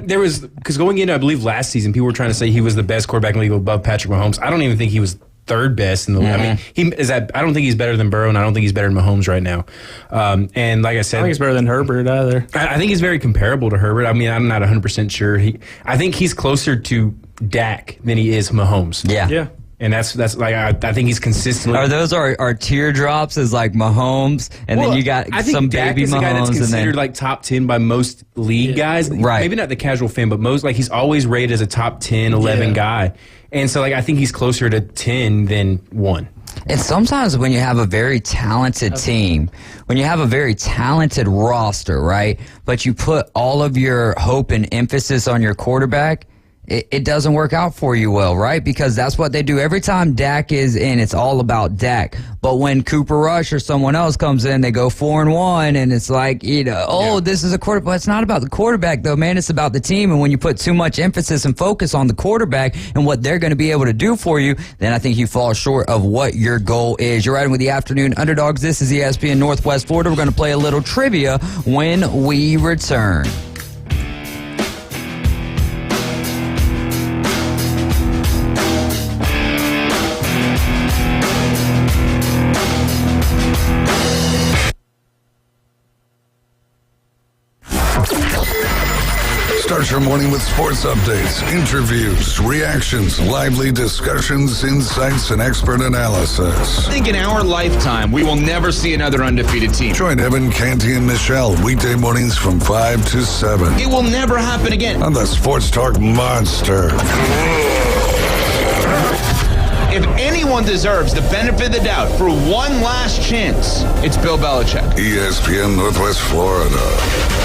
There was, because going into, I believe, last season, people were trying to say he was the best quarterback in the league above Patrick Mahomes. I don't even think he was third best in the league. I don't think he's better than Burrow, and I don't think he's better than Mahomes right now. And like I said, I don't think he's better than Herbert either. I think he's very comparable to Herbert. I'm not 100% sure. I think he's closer to Dak than he is Mahomes. Yeah. And that's like I think he's consistently. Are those our teardrops as like Mahomes, and then you got some Dak baby is Mahomes, a guy that's considered and then like top 10 by most league guys. Right. Maybe not the casual fan, but most, like, he's always rated as a top 10, 11 guy. And so, like, I think he's closer to 10 than 1. And sometimes when you have a very talented team, when you have a very talented roster, right, but you put all of your hope and emphasis on your quarterback, it doesn't work out for you well, right? Because that's what they do. Every time Dak is in, it's all about Dak. But when Cooper Rush or someone else comes in, they go 4-1, and it's like, this is a quarterback. But it's not about the quarterback, though, man. It's about the team. And when you put too much emphasis and focus on the quarterback and what they're going to be able to do for you, then I think you fall short of what your goal is. You're riding with the Afternoon Underdogs. This is ESPN Northwest Florida. We're going to play a little trivia when we return. Start your morning with sports updates, interviews, reactions, lively discussions, insights, and expert analysis. I think in our lifetime, we will never see another undefeated team. Join Evan, Canty, and Michelle weekday mornings from 5 to 7. It will never happen again. On the Sports Talk Monster. If anyone deserves the benefit of the doubt for one last chance, it's Bill Belichick. ESPN Northwest Florida.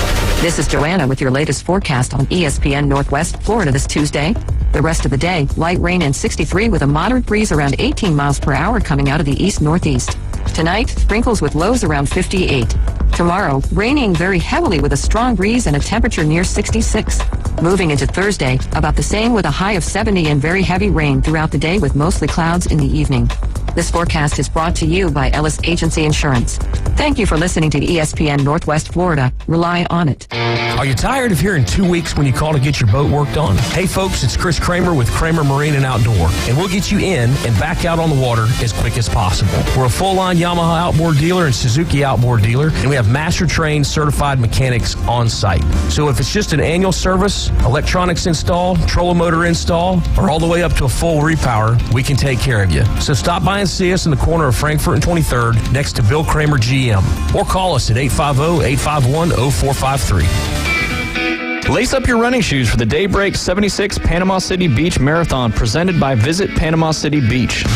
This is Joanna with your latest forecast on ESPN Northwest Florida this Tuesday. The rest of the day, light rain and 63 with a moderate breeze around 18 miles per hour coming out of the east-northeast. Tonight, sprinkles with lows around 58. Tomorrow, raining very heavily with a strong breeze and a temperature near 66. Moving into Thursday, about the same with a high of 70 and very heavy rain throughout the day with mostly clouds in the evening. This forecast is brought to you by Ellis Agency Insurance. Thank you for listening to ESPN Northwest Florida. Rely on it. Are you tired of hearing 2 weeks when you call to get your boat worked on? Hey folks, it's Chris Kramer with Kramer Marine and Outdoor, and we'll get you in and back out on the water as quick as possible. We're a full-line Yamaha outboard dealer and Suzuki outboard dealer, and we have master-trained certified mechanics on site. So if it's just an annual service, electronics install, trolling motor install, or all the way up to a full repower, we can take care of you. So stop by and see us in the corner of Frankfurt and 23rd next to Bill Kramer GM, or call us at 850-851-0453. Lace up your running shoes for the Daybreak 76 Panama City Beach Marathon presented by Visit Panama City Beach.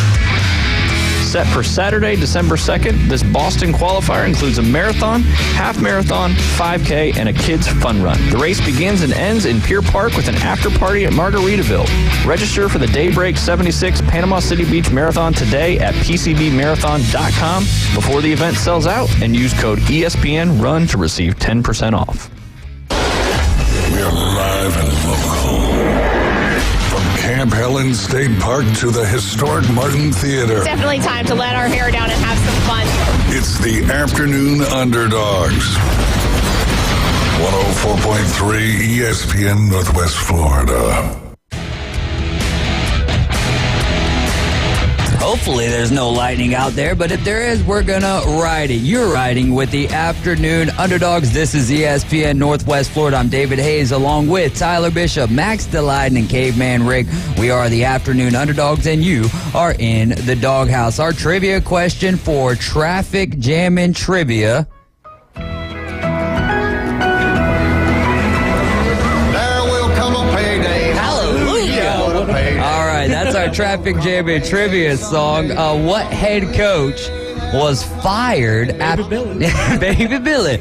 Set for Saturday, December 2nd, this Boston qualifier includes a marathon, half marathon, 5K, and a kids fun run. The race begins and ends in Pier Park with an after party at Margaritaville. Register for the Daybreak 76 Panama City Beach Marathon today at pcbmarathon.com before the event sells out, and use code ESPNRUN to receive 10% off. We are live and local. From Camp Helen State Park to the historic Martin Theater. It's definitely time to let our hair down and have some fun. It's the Afternoon Underdogs. 104.3 ESPN Northwest Florida. Hopefully there's no lightning out there, but if there is, we're gonna ride it. You're riding with the Afternoon Underdogs. This is ESPN Northwest Florida. I'm David Hayes along with Tyler Bishop, Max Delyden, and Caveman Rick. We are the Afternoon Underdogs, and you are in the doghouse. Our trivia question for Traffic Jammin' Trivia. All right, that's our Traffic Jammin' Trivia song. What head coach was fired after Baby Billy?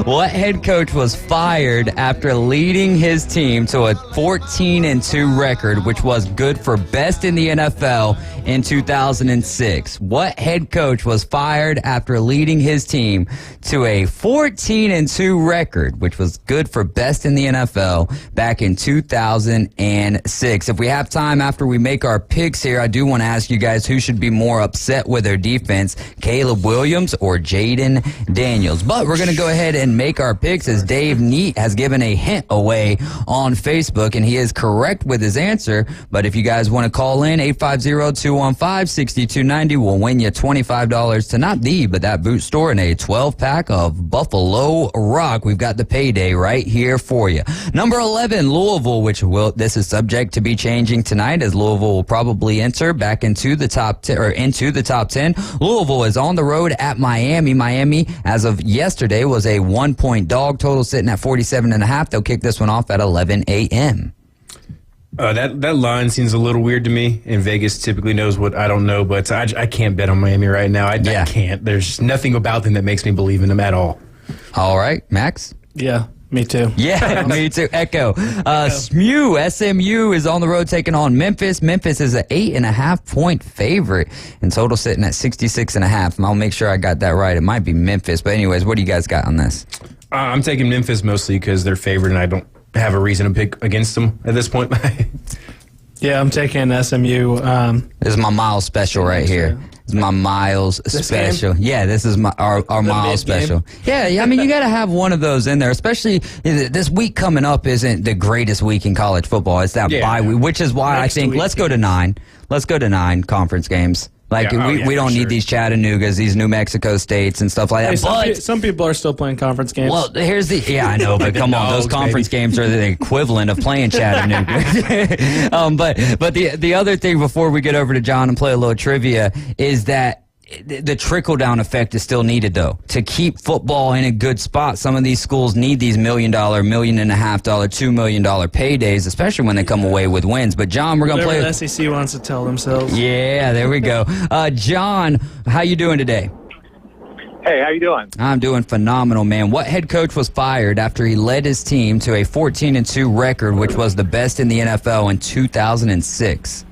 What head coach was fired after leading his team to a 14-2 record, which was good for best in the NFL in 2006? What head coach was fired after leading his team to a 14-2 record, which was good for best in the NFL back in 2006? If we have time after we make our picks here, I do want to ask you guys who should be more upset with their defense, Caleb Williams or Jaden Daniels. But we're going to go ahead and make our picks, as Dave Neat has given a hint away on Facebook, and he is correct with his answer. But if you guys want to call in, 850-215-6290, we'll win you $25 to not the, but that boot store and a 12-pack of Buffalo Rock. We've got the payday right here for you. Number 11, Louisville, this is subject to be changing tonight, as Louisville will probably enter back into the top 10, or into the top 10. Louisville is on the road at Miami. Miami, as of yesterday, was a 1-point dog, total sitting at 47.5. They'll kick this one off at 11 a.m. That line seems a little weird to me, and Vegas typically knows what I don't know, but I can't bet on Miami right now. I can't. There's nothing about them that makes me believe in them at all. All right, Max? Yeah. Me too. Yeah, me too. Echo. SMU is on the road taking on Memphis. Memphis is an 8.5-point favorite, and total sitting at 66.5. I'll make sure I got that right. It might be Memphis, but anyways, what do you guys got on this? I'm taking Memphis mostly because they're favored, and I don't have a reason to pick against them at this point. Yeah, I'm taking SMU. This is my Miles special right here. This is my Miles special. Game? Yeah, this is our Miles special. Yeah, I mean, you got to have one of those in there, especially this week coming up isn't the greatest week in college football. It's that bye week, which is why I think let's go to 9. Let's go to 9 conference games. Like, we don't need these Chattanoogas, these New Mexico states and stuff like that. But some people are still playing conference games. Well, here's the... Yeah, I know, but come on. Those conference games are the equivalent of playing Chattanooga. But the other thing before we get over to John and play a little trivia is that the trickle-down effect is still needed, though. To keep football in a good spot, some of these schools need these $1 million, $1.5 million, $2 million paydays, especially when they come away with wins. But, John, we're going to play... The SEC wants to tell themselves. Yeah, there we go. John, how you doing today? Hey, how you doing? I'm doing phenomenal, man. What head coach was fired after he led his team to a 14-2 record, which was the best in the NFL in 2006?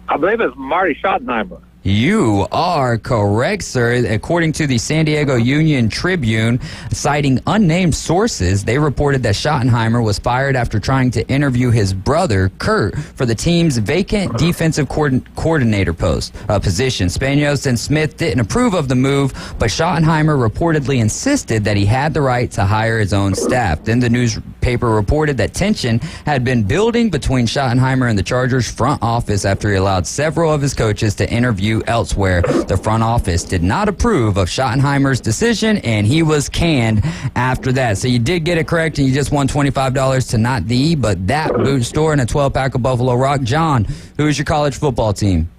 I believe it's Marty Schottenheimer. You are correct, sir. According to the San Diego Union Tribune, citing unnamed sources, they reported that Schottenheimer was fired after trying to interview his brother, Kurt, for the team's vacant defensive coordinator position. Spanos and Smith didn't approve of the move, but Schottenheimer reportedly insisted that he had the right to hire his own staff. Then the newspaper reported that tension had been building between Schottenheimer and the Chargers front office after he allowed several of his coaches to interview elsewhere. The front office did not approve of Schottenheimer's decision, and he was canned after that. So you did get it correct, and you just won $25 to not the, but that boot store and a 12-pack of Buffalo Rock. John, who is your college football team?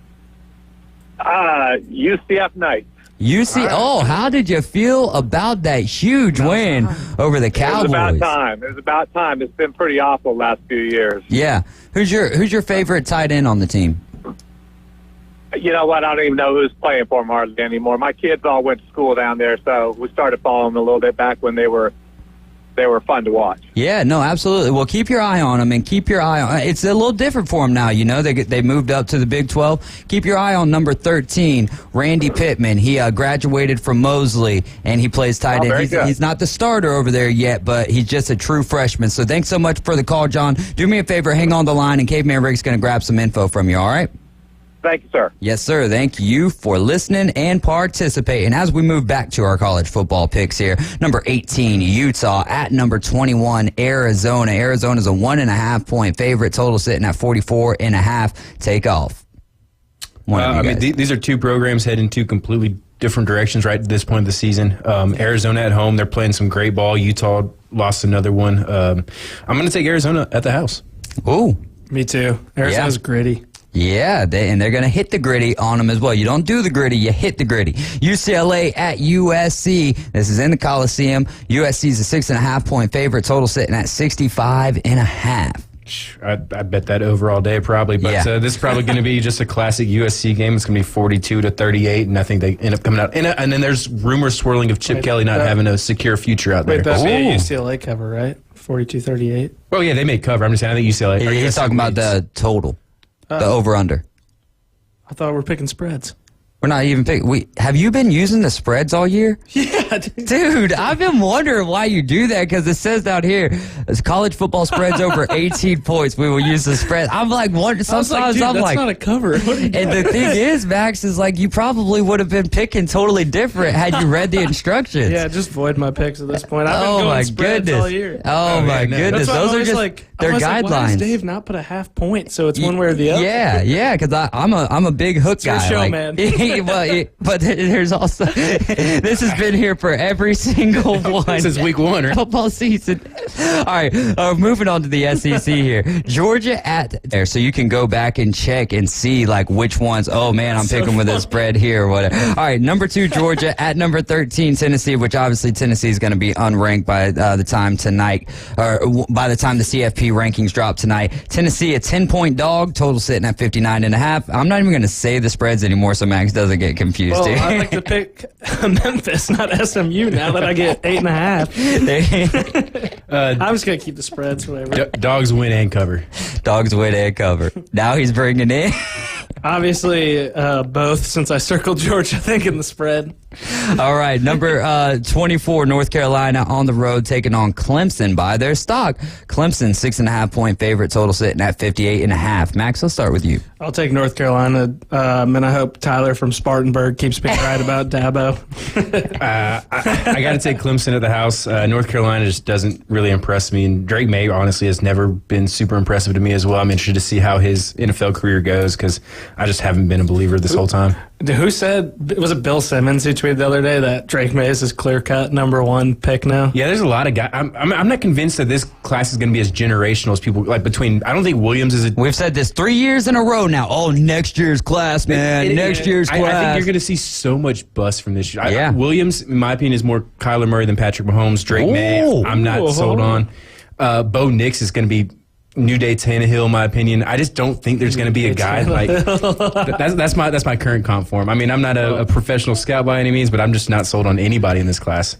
UCF Knights. Oh, how did you feel about that huge win over the Cowboys? It was about time. It's been pretty awful the last few years. Yeah. Who's your favorite tight end on the team? You know what? I don't even know who's playing for them hardly anymore. My kids all went to school down there, so we started following them a little bit back when they were fun to watch. Yeah, no, absolutely. Well, keep your eye on them, and keep your eye on. It's a little different for them now. You know, they moved up to the Big 12. Keep your eye on number 13, Randy Pittman. He graduated from Mosley, and he plays tight end. He's not the starter over there yet, but he's just a true freshman. So thanks so much for the call, John. Do me a favor, hang on the line, and Caveman Rick's going to grab some info from you. All right? Thank you, sir. Yes, sir. Thank you for listening and participating. As we move back to our college football picks here, number 18, Utah, at number 21, Arizona. Arizona's a 1.5-point favorite, total sitting at 44.5. Take off. These are two programs heading two completely different directions right at this point of the season. Arizona at home, they're playing some great ball. Utah lost another one. I'm going to take Arizona at the house. Ooh. Me too. Arizona's gritty. Yeah, they're going to hit the gritty on them as well. You don't do the gritty, you hit the gritty. UCLA at USC. This is in the Coliseum. USC's a 6.5-point favorite, total sitting at 65.5. I bet that over all day probably, but this is probably going to be just a classic USC game. It's going to be 42-38, and I think they end up coming out. And then there's rumors swirling of Chip Kelly not having a secure future out there. That'd be a UCLA cover, right? 42-38. Oh yeah, they may cover. I'm just saying I think UCLA. He's talking about the total. The over-under. I thought we were picking spreads. We're not even picking. Have you been using the spreads all year? Yeah, dude. I've been wondering why you do that, because it says down here, as college football spreads over 18 points, we will use the spread. I'm like, sometimes dude, I'm that's like, not a cover. And the thing is, Max, is like, you probably would have been picking totally different had you read the instructions. Yeah, just void my picks at this point. I've been going spreads all year. Oh my goodness. Those are just their guidelines. Why does Dave not put a half point so it's one way or the other? Yeah, because I'm a big hook guy. It's your show, man. But there's also this has been here for every single one since week 1, right? Football season. All right, moving on to the SEC here. Georgia at there, so you can go back and check and see like which ones. Oh man, I'm picking with a spread here or whatever. All right, number 2 Georgia at number 13 Tennessee, which obviously Tennessee is going to be unranked by the time tonight, or by the time the CFP rankings drop tonight. Tennessee a 10-point dog, total sitting at 59.5. I'm not even going to say the spreads anymore, so Max doesn't get confused. Well, I'd like to pick Memphis, not SMU, now that I get 8.5. I'm just going to keep the spreads, whatever. Dogs win and cover. Dogs win and cover. Now he's bringing in. Obviously, both, since I circled Georgia thinking the spread. All right, number 24, North Carolina on the road taking on Clemson by their stock. Clemson, 6.5-point favorite, total sitting at 58.5. Max, let's start with you. I'll take North Carolina, and I hope Tyler from Spartanburg keeps being right about Dabo. I got to take Clemson at the house. North Carolina just doesn't really impress me, and Drake May honestly has never been super impressive to me as well. I'm interested to see how his NFL career goes because I just haven't been a believer this whole time. Who said, was it Bill Simmons who tweeted the other day that Drake May is his clear-cut number 1 pick now? Yeah, there's a lot of guys. I'm not convinced that this class is going to be as generational as people, like between, I don't think Williams is We've said this 3 years in a row now. Oh, next year's class, man. Next year's class. I think you're going to see so much bust from this year. Yeah. Williams, in my opinion, is more Kyler Murray than Patrick Mahomes. Drake May, I'm not sold on. Bo Nix is going to be New Day Tannehill, in my opinion. I just don't think there's going to be a guy like that's my current comp for him. I mean, I'm not a professional scout by any means, but I'm just not sold on anybody in this class.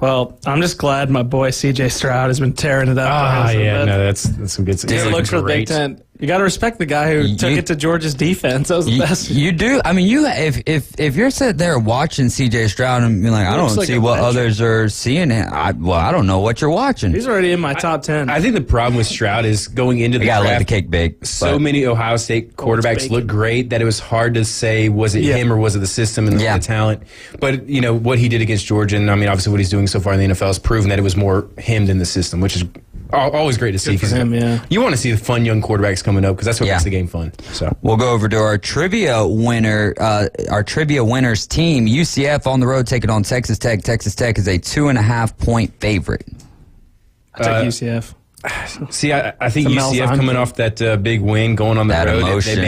Well, I'm just glad my boy C.J. Stroud has been tearing it up. Yeah, no, that's some good stuff. He looks for the Big Ten. You got to respect the guy who took it to Georgia's defense. That was the best. You do. I mean, if you're sitting there watching C.J. Stroud and being like, I don't see what others are seeing. I don't know what you're watching. He's already in my top 10. I think the problem with Stroud is going into the draft. Let the cake bake. So many Ohio State quarterbacks look great that it was hard to say was it him or was it the system and the talent. But what he did against Georgia, and I mean, obviously what he's doing so far in the NFL has proven that it was more him than the system, which is always great to see. Good for him, yeah. You want to see the fun young quarterbacks coming up because that's what makes the game fun. So we'll go over to our trivia winner, our trivia winners team. UCF on the road taking on Texas Tech. Texas Tech is a 2.5-point favorite. I take UCF. See, I think UCF coming off that big win, going on the road, emotion.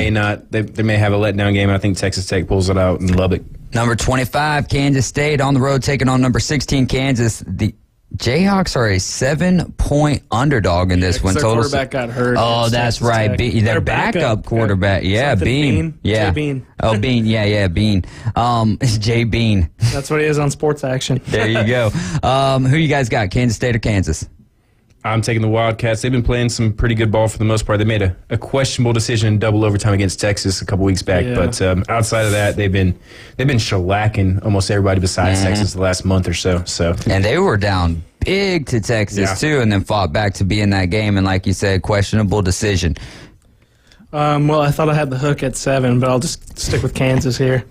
They may have a letdown game. I think Texas Tech pulls it out in Lubbock. Number 25, Kansas State on the road taking on number 16, Kansas. The Jayhawks are a 7-point underdog in this one. Their quarterback got hurt. Oh, that's right. Their backup quarterback. Yeah, Bean. Yeah. Jay Bean. Oh, Bean. Yeah, Bean. It's Jay Bean. That's what he is on Sports Action. There you go. Who you guys got, Kansas State or Kansas? I'm taking the Wildcats. They've been playing some pretty good ball for the most part. They made a questionable decision in double overtime against Texas a couple weeks back, but outside of that, they've been shellacking almost everybody besides Texas the last month or so. And they were down big to Texas too, and then fought back to be in that game. And like you said, questionable decision. Well, I thought I had the hook at 7, but I'll just stick with Kansas here.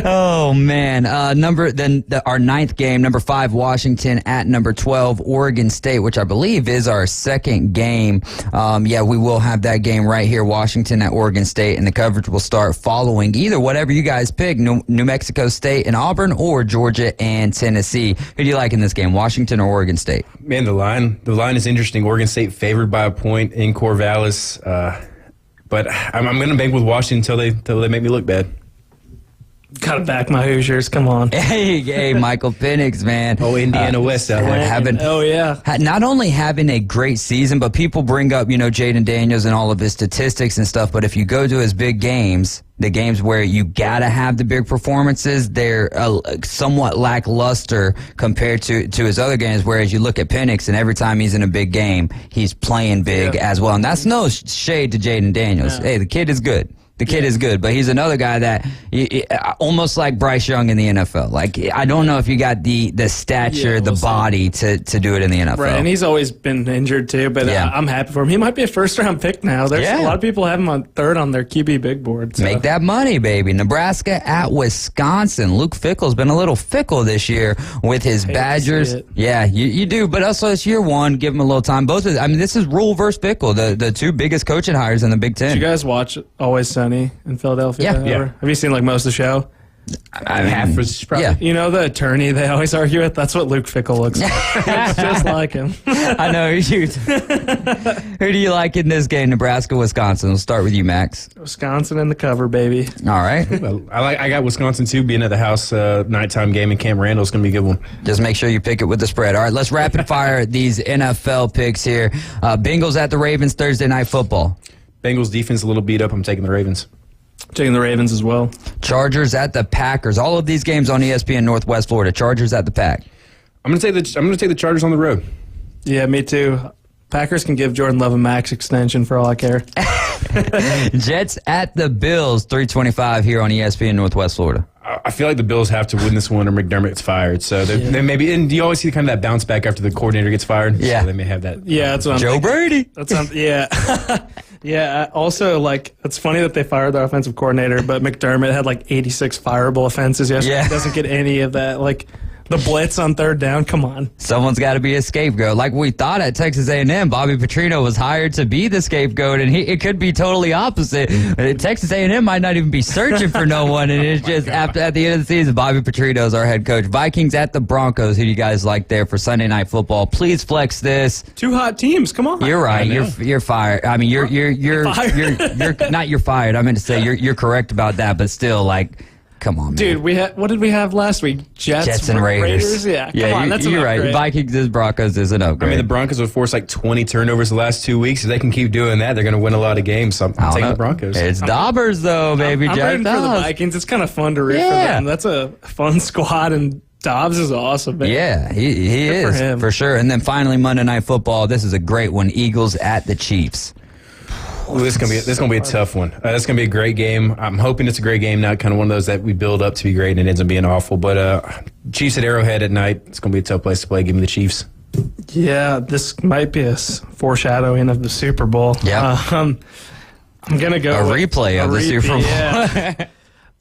Oh man! Our ninth game, number 5, Washington at number 12, Oregon State, which I believe is our second game. We will have that game right here, Washington at Oregon State, and the coverage will start following either whatever you guys pick, New Mexico State and Auburn, or Georgia and Tennessee. Who do you like in this game, Washington or Oregon State? Man, the line is interesting. Oregon State favored by a point in Corvallis. But I'm going to bank with Washington until they make me look bad. Got to back my Hoosiers. Come on. Hey, Michael Penix, man. Oh, Indiana West out there. Not only having a great season, but people bring up, Jaden Daniels and all of his statistics and stuff. But if you go to his big games, the games where you got to have the big performances, they're somewhat lackluster compared to his other games, whereas you look at Penix, and every time he's in a big game, he's playing big as well. And that's no shade to Jaden Daniels. Hey, the kid is good. The kid is good, but he's another guy that almost like Bryce Young in the NFL. Like, I don't know if you got the stature, the body to do it in the NFL. Right, and he's always been injured too, but I'm happy for him. He might be a first-round pick now. There's a lot of people have him on 3rd on their QB big board. So. Make that money, baby. Nebraska at Wisconsin. Luke Fickell's been a little fickle this year with his Badgers. Yeah, you do, but also it's year 1. Give him a little time. This is Rule versus Fickell, the two biggest coaching hires in the Big Ten. Did you guys watch Always Sunny in Philadelphia? Yeah. Have you seen most of the show? The attorney they always argue with, that's what Luke Fickell looks like. It's just like him. I know. Who do you like in this game, Nebraska, Wisconsin? We'll start with you, Max. Wisconsin in the cover, baby. All right. I got Wisconsin too, being at the house nighttime game in Camp Randall is going to be a good one. Just make sure you pick it with the spread. All right, let's rapid fire these NFL picks here. Bengals at the Ravens, Thursday Night Football. Bengals defense a little beat up. I'm taking the Ravens. Taking the Ravens as well. Chargers at the Packers. All of these games on ESPN Northwest Florida. Chargers at the Pack. I'm going to take the Chargers on the road. Yeah, me too. Packers can give Jordan Love a max extension for all I care. Jets at the Bills. 3:25 here on ESPN Northwest Florida. I feel like the Bills have to win this one or McDermott gets fired. So they maybe, and you always see kind of that bounce back after the coordinator gets fired. Yeah. So they may have that. Yeah, that's what I'm Joe thinking. Brady. Yeah. Yeah. Also, it's funny that they fired their offensive coordinator, but McDermott had 86 fireable offenses yesterday. Yeah. He doesn't get any of that. The blitz on 3rd down, come on. Someone's got to be a scapegoat. Like we thought at Texas A&M, Bobby Petrino was hired to be the scapegoat, and it could be totally opposite. Texas A&M might not even be searching for no one, and it's just at the end of the season, Bobby Petrino's our head coach. Vikings at the Broncos. Who do you guys like there for Sunday Night Football? Please flex this. 2 hot teams. Come on. You're right. You're fired. I mean, you're not you're fired. I meant to say you're correct about that, but still come on, man. Dude, what did we have last week? Jets and Raiders. Yeah, come on. That's you're right. Upgrade. Vikings is Broncos is an upgrade. I mean, the Broncos have forced 20 turnovers the last 2 weeks. If they can keep doing that, they're going to win a lot of games. So I'm taking the Broncos. It's Daubers, though, baby. I'm rooting for the Vikings. It's kind of fun to root for them. That's a fun squad, and Dobbs is awesome, man. Yeah, he is, for sure. And then finally, Monday Night Football. This is a great one. Eagles at the Chiefs. Well, this is gonna be a tough one. It's gonna be a great game. I'm hoping it's a great game, not kind of one of those that we build up to be great and it ends up being awful. But Chiefs at Arrowhead at night. It's gonna be a tough place to play. Give me the Chiefs. Yeah, this might be a foreshadowing of the Super Bowl. Yeah. I'm gonna go replay of the Super Bowl. Yeah.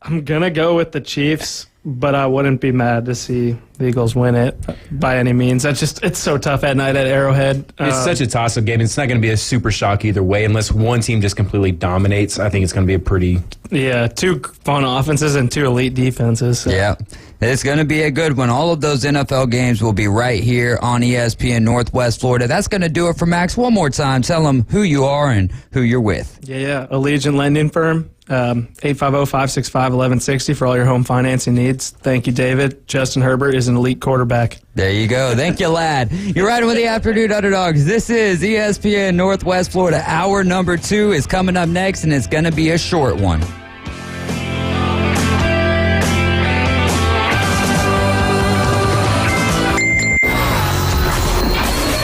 I'm gonna go with the Chiefs, but I wouldn't be mad to see the Eagles win it by any means. It's so tough at night at Arrowhead. It's such a toss-up game. It's not going to be a super shock either way unless one team just completely dominates. I think it's going to be a pretty... Yeah, two fun offenses and two elite defenses. So. Yeah. It's going to be a good one. All of those NFL games will be right here on ESPN Northwest Florida. That's going to do it for Max. One more time, tell them who you are and who you're with. Yeah. Allegiant Lending Firm, 850-565-1160 for all your home financing needs. Thank you, David. Justin Herbert is an elite quarterback. There you go. Thank you, lad. You're riding with the Afternoon Underdogs. This is ESPN Northwest Florida. Hour number 2 is coming up next, and it's going to be a short one.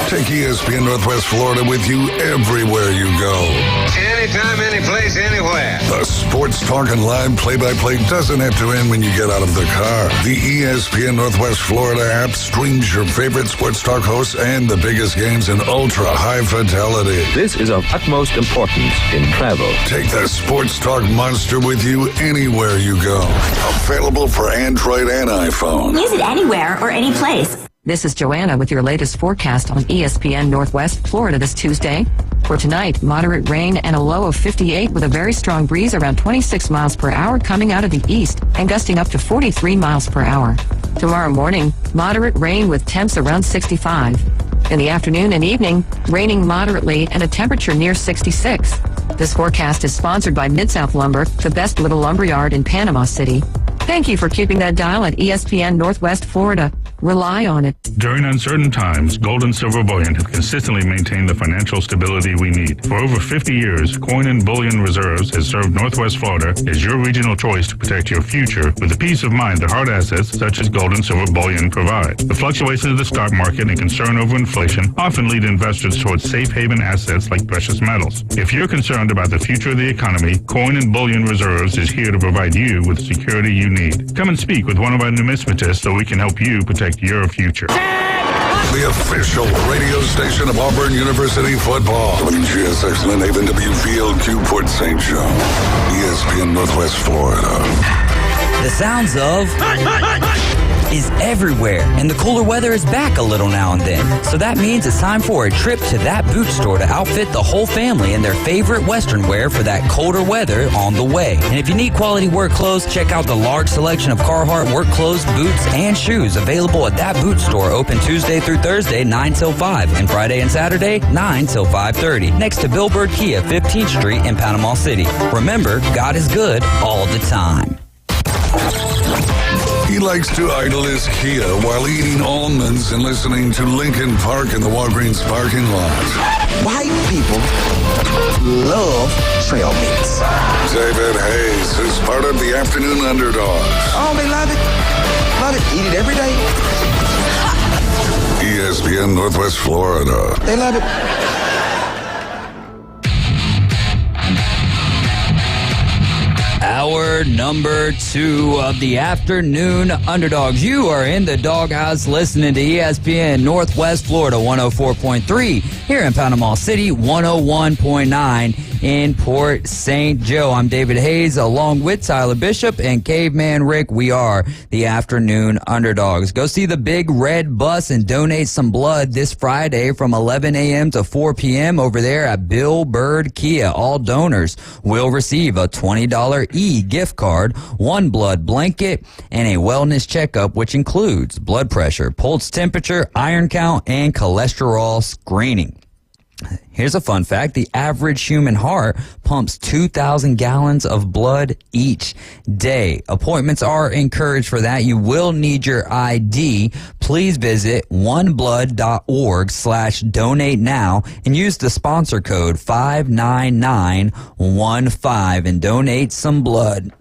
Take ESPN Northwest Florida with you everywhere you go. Anytime, anyplace, anywhere. The sports talk and live play-by-play doesn't have to end when you get out of the car. The ESPN Northwest Florida app streams your favorite sports talk hosts and the biggest games in ultra-high fidelity. This is of utmost importance in travel. Take the sports talk monster with you anywhere you go. Available for Android and iPhone. Use it anywhere or any place. This is Joanna with your latest forecast on ESPN Northwest Florida this Tuesday. For tonight, moderate rain and a low of 58 with a very strong breeze around 26 miles per hour coming out of the east and gusting up to 43 miles per hour. Tomorrow morning, moderate rain with temps around 65. In the afternoon and evening, raining moderately and a temperature near 66. This forecast is sponsored by Mid-South Lumber, the best little lumberyard in Panama City. Thank you for keeping that dial at ESPN Northwest Florida. Rely on it. During uncertain times, Gold and Silver Bullion have consistently maintained the financial stability we need. For over 50 years, Coin and Bullion Reserves has served Northwest Florida as your regional choice to protect your future with the peace of mind that hard assets such as Gold and Silver Bullion provide. The fluctuations of the stock market and concern over inflation often lead investors towards safe haven assets like precious metals. If you're concerned about the future of the economy, Coin and Bullion Reserves is here to provide you with the security you need. Come and speak with one of our numismatists so we can help you protect your future. The official radio station of Auburn University football. WGSX Lynn Haven, WVLQ Port St. Joe. ESPN Northwest Florida. The sounds of is everywhere, and the cooler weather is back a little now and then. So that means it's time for a trip to that boot store to outfit the whole family in their favorite Western wear for that colder weather on the way. And if you need quality work clothes, check out the large selection of Carhartt work clothes, boots, and shoes available at that boot store, open Tuesday through Thursday, 9 till 5, and Friday and Saturday, 9 till 5:30, next to Billboard Kia, 15th Street in Panama City. Remember, God is good all the time. He likes to idle his Kia while eating almonds and listening to Lincoln Park in the Walgreens parking lot. White people love trail mix. David Hayes is part of the Afternoon Underdogs. Oh, they love it. Love it. Eat it every day. ESPN Northwest Florida. They love it. Hour number 2 of the Afternoon Underdogs. You are in the doghouse listening to ESPN Northwest Florida 104.3 here in Panama City, 101.9 in Port St. Joe. I'm David Hayes along with Tyler Bishop and Caveman Rick. We are the Afternoon Underdogs. Go see the Big Red Bus and donate some blood this Friday from 11 a.m. to 4 p.m. over there at Bill Bird Kia. All donors will receive a $20 gift card, 1 blood blanket, and a wellness checkup, which includes blood pressure, pulse temperature, iron count, and cholesterol screening. Here's a fun fact. The average human heart pumps 2,000 gallons of blood each day. Appointments are encouraged for that. You will need your ID. Please visit oneblood.org/donate now and use the sponsor code 59915 and donate some blood.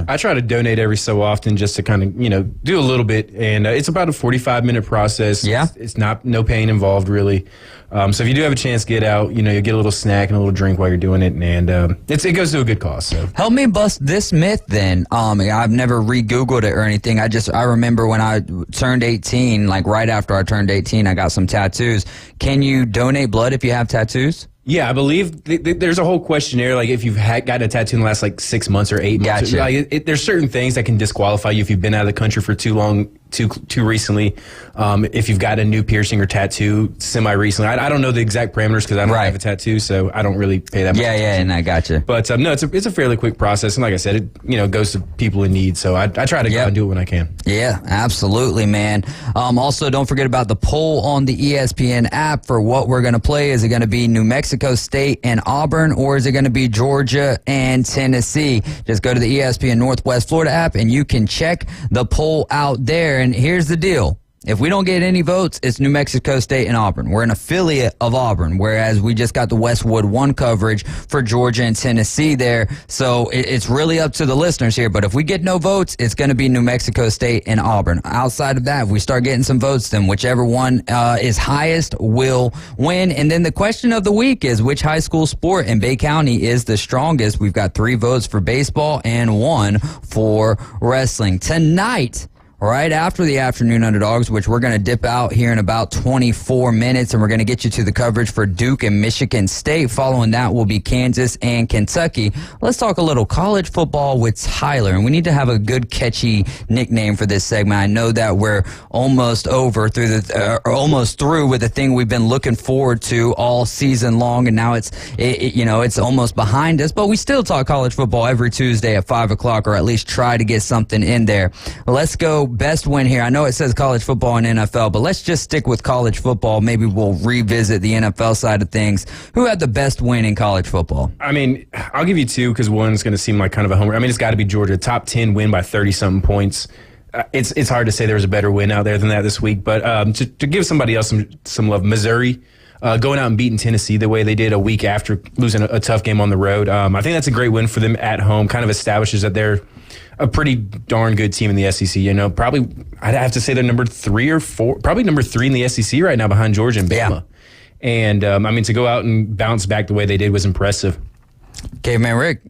I try to donate every so often just to kind of, do a little bit. And it's about a 45-minute process. Yeah. It's not no pain involved, really. So if you do have a chance, get out. You get a little snack and a little drink while you're doing it, and it goes to a good cause. So help me bust this myth then. I've never re-Googled it or anything. I remember when I turned 18, like right after I turned 18, I got some tattoos. Can you donate blood if you have tattoos? Yeah, I believe there's a whole questionnaire, like if you've got a tattoo in the last like 6 months or 8 months. Gotcha. Like there's certain things that can disqualify you if you've been out of the country for too long, too recently. If you've got a new piercing or tattoo semi-recently. I don't know the exact parameters because I don't have a tattoo, so I don't really pay that much attention. And I gotcha. But no, it's a fairly quick process, and like I said, it goes to people in need. So I try to go out and do it when I can. Yeah, absolutely, man. Also, don't forget about the poll on the ESPN app for what we're going to play. Is it going to be New Mexico State and Auburn, or is it going to be Georgia and Tennessee? Just go to the ESPN Northwest Florida app, and you can check the poll out there. And here's the deal. If we don't get any votes, it's New Mexico State and Auburn. We're an affiliate of Auburn, whereas we just got the Westwood One coverage for Georgia and Tennessee there. So it's really up to the listeners here. But if we get no votes, it's going to be New Mexico State and Auburn. Outside of that, if we start getting some votes, then whichever one is highest will win. And then the question of the week is, which high school sport in Bay County is the strongest? We've got 3 votes for baseball and 1 for wrestling. Tonight, right after the Afternoon Underdogs, which we're going to dip out here in about 24 minutes, and we're going to get you to the coverage for Duke and Michigan State. Following that will be Kansas and Kentucky. Let's talk a little college football with Tyler, and we need to have a good, catchy nickname for this segment. I know that we're almost almost through with the thing we've been looking forward to all season long, and now it's almost behind us, but we still talk college football every Tuesday at 5 o'clock, or at least try to get something in there. Let's go best win here. I know it says college football and NFL, but let's just stick with college football. Maybe we'll revisit the NFL side of things. Who had the best win in college football? I mean, I'll give you 2 because one's going to seem like kind of a homer. I mean, it's got to be Georgia. Top 10 win by 30-something points. It's hard to say there was a better win out there than that this week, but to give somebody else some love, Missouri going out and beating Tennessee the way they did a week after losing a tough game on the road. I think that's a great win for them at home. Kind of establishes that they're a pretty darn good team in the SEC. Probably I'd have to say they're number 3 or 4, probably number 3 in the SEC right now behind Georgia and Bama. And I mean, to go out and bounce back the way they did was impressive. Caveman Rick.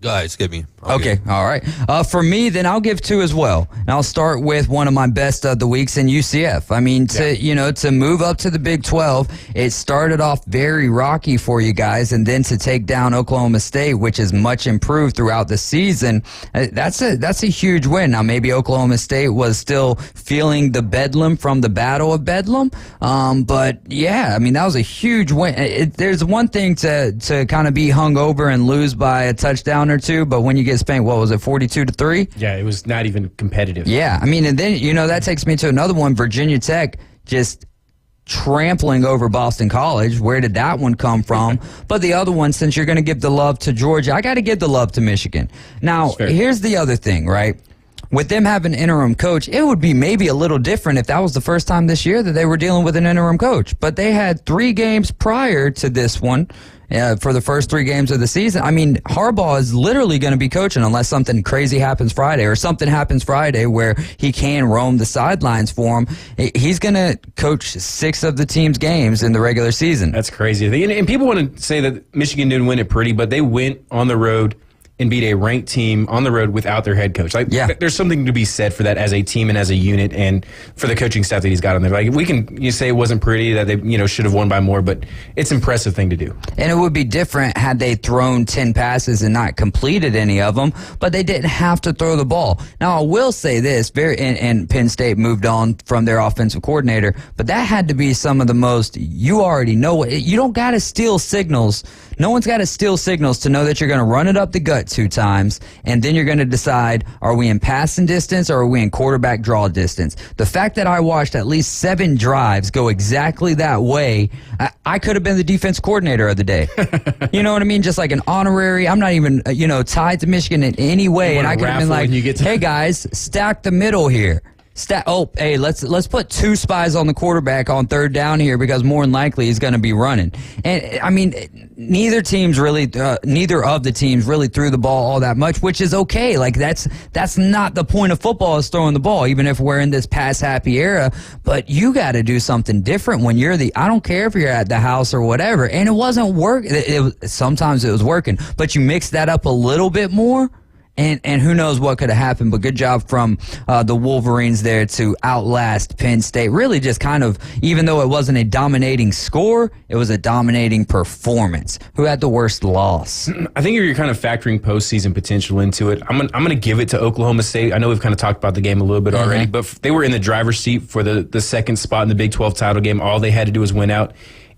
Guys, give me. Okay, all right. For me, then I'll give 2 as well. And I'll start with one of my best of the weeks in UCF. I mean, to move up to the Big 12, it started off very rocky for you guys, and then to take down Oklahoma State, which is much improved throughout the season, that's a huge win. Now, maybe Oklahoma State was still feeling the bedlam from the Battle of Bedlam, but yeah, I mean, that was a huge win. There's one thing to kind of be hung over and lose by a touchdown or 2, but when you get spanked, what was it, 42-3? Yeah, it was not even competitive. Yeah, I mean, and then, that takes me to another one, Virginia Tech just trampling over Boston College. Where did that one come from? But the other one, since you're going to give the love to Georgia, I got to give the love to Michigan. Now, here's the other thing, right? With them having an interim coach, it would be maybe a little different if that was the first time this year that they were dealing with an interim coach. But they had 3 games prior to this one for the first 3 games of the season. I mean, Harbaugh is literally going to be coaching unless something crazy happens Friday, or something happens Friday where he can roam the sidelines for him. He's going to coach 6 of the team's games in the regular season. That's crazy. And people want to say that Michigan didn't win it pretty, but they went on the road and beat a ranked team on the road without their head coach. There's something to be said for that as a team and as a unit, and for the coaching staff that he's got on there. Like, we can say it wasn't pretty, that they should have won by more, but it's an impressive thing to do. And it would be different had they thrown 10 passes and not completed any of them, but they didn't have to throw the ball. Now, I will say this, and Penn State moved on from their offensive coordinator, but that had to be some of the most, you already know it. You don't got to steal signals. No one's got to steal signals to know that you're going to run it up the gut 2 times, and then you're going to decide, are we in passing distance or are we in quarterback draw distance? The fact that I watched at least 7 drives go exactly that way, I could have been the defense coordinator of the day. You know what I mean? Just like an honorary. I'm not even, tied to Michigan in any way, and I could have been like, hey guys, stack the middle here. Hey, let's put 2 spies on the quarterback on 3rd down here because more than likely he's going to be running. And I mean, neither of the teams really threw the ball all that much, which is okay. Like that's not the point of football, is throwing the ball, even if we're in this pass happy era. But you got to do something different when you're I don't care if you're at the house or whatever. And it wasn't working. Sometimes it was working, but you mix that up a little bit more. And who knows what could have happened, but good job from the Wolverines there to outlast Penn State. Really just kind of, even though it wasn't a dominating score, it was a dominating performance. Who had the worst loss? I think if you're kind of factoring postseason potential into it, I'm gonna give it to Oklahoma State. I know we've kind of talked about the game a little bit already, but they were in the driver's seat for the second spot in the Big 12 title game. All they had to do was win out.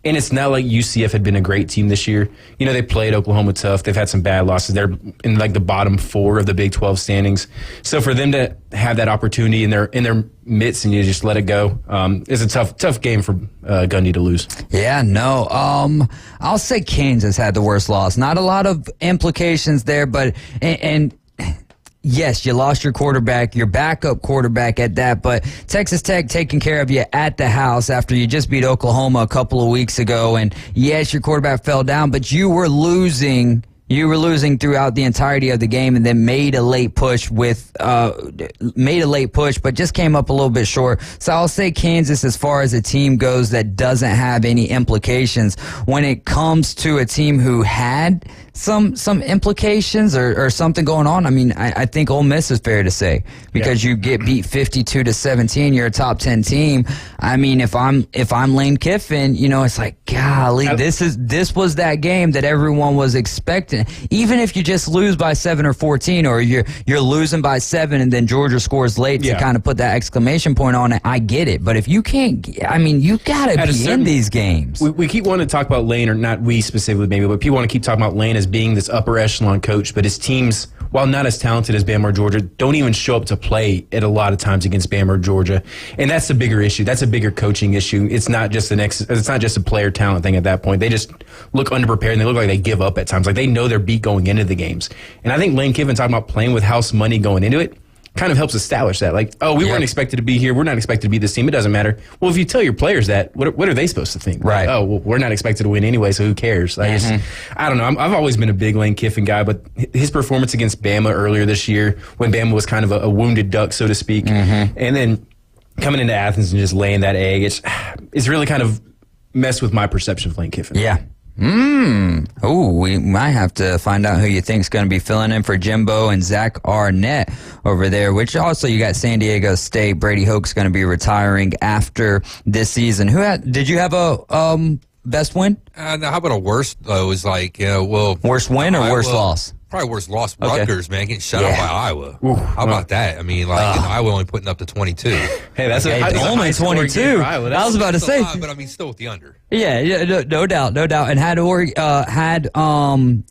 And it's not like UCF had been a great team this year. You know, they played Oklahoma tough. They've had some bad losses. They're in like the bottom 4 of the Big 12 standings. So for them to have that opportunity in their midst and you just let it go, is a tough game for Gundy to lose. Yeah, no. I'll say Kansas had the worst loss. Not a lot of implications there, but and yes, you lost your quarterback, your backup quarterback at that, but Texas Tech taking care of you at the house after you just beat Oklahoma a couple of weeks ago. And yes, your quarterback fell down, but you were losing. You were losing throughout the entirety of the game, and then made a late push, but just came up a little bit short. So I'll say Kansas, as far as a team goes that doesn't have any implications. When it comes to a team who had some implications or something going on, I mean, I think Ole Miss is fair to say, because you get beat 52-17, you're a top 10 team. I mean, if I'm Lane Kiffin, you know, it's like, golly, this was that game that everyone was expecting. Even if you just lose by 7 or 14, or you're losing by 7 and then Georgia scores late to kind of put that exclamation point on it, I get it. But if you can't, I mean, you got to be in these games. We keep wanting to talk about Lane, or not we specifically maybe, but people want to keep talking about Lane as being this upper echelon coach, but his teams, while not as talented as Bama or Georgia, don't even show up to play at a lot of times against Bama or Georgia. And that's the bigger issue. That's a bigger coaching issue. It's not just it's not just a player talent thing at that point. They just look underprepared, and they look like they give up at times. Like they know they're beat going into the games. And I think Lane Kiffin talking about playing with house money going into it kind of helps establish that. Like, oh, we weren't expected to be here. We're not expected to be this team. It doesn't matter. Well, if you tell your players that, what are they supposed to think? Right. Like, oh, well, we're not expected to win anyway, so who cares? I don't know. I've always been a big Lane Kiffin guy, but his performance against Bama earlier this year, when Bama was kind of a wounded duck, so to speak, and then coming into Athens and just laying that egg, it's really kind of messed with my perception of Lane Kiffin. Yeah. We might have to find out who you think is going to be filling in for Jimbo and Zach Arnett over there, which also you got San Diego State. Brady Hoke's going to be retiring after this season. Did you have a best win? How about a worst, though? Is like, worst win or worst loss? Probably worst loss. Rutgers, man, getting shut out by Iowa. How about that? I mean, Iowa only putting up to 22. Hey, that's only 22. I was about to say, but I mean, still with the under. Yeah, no doubt. And had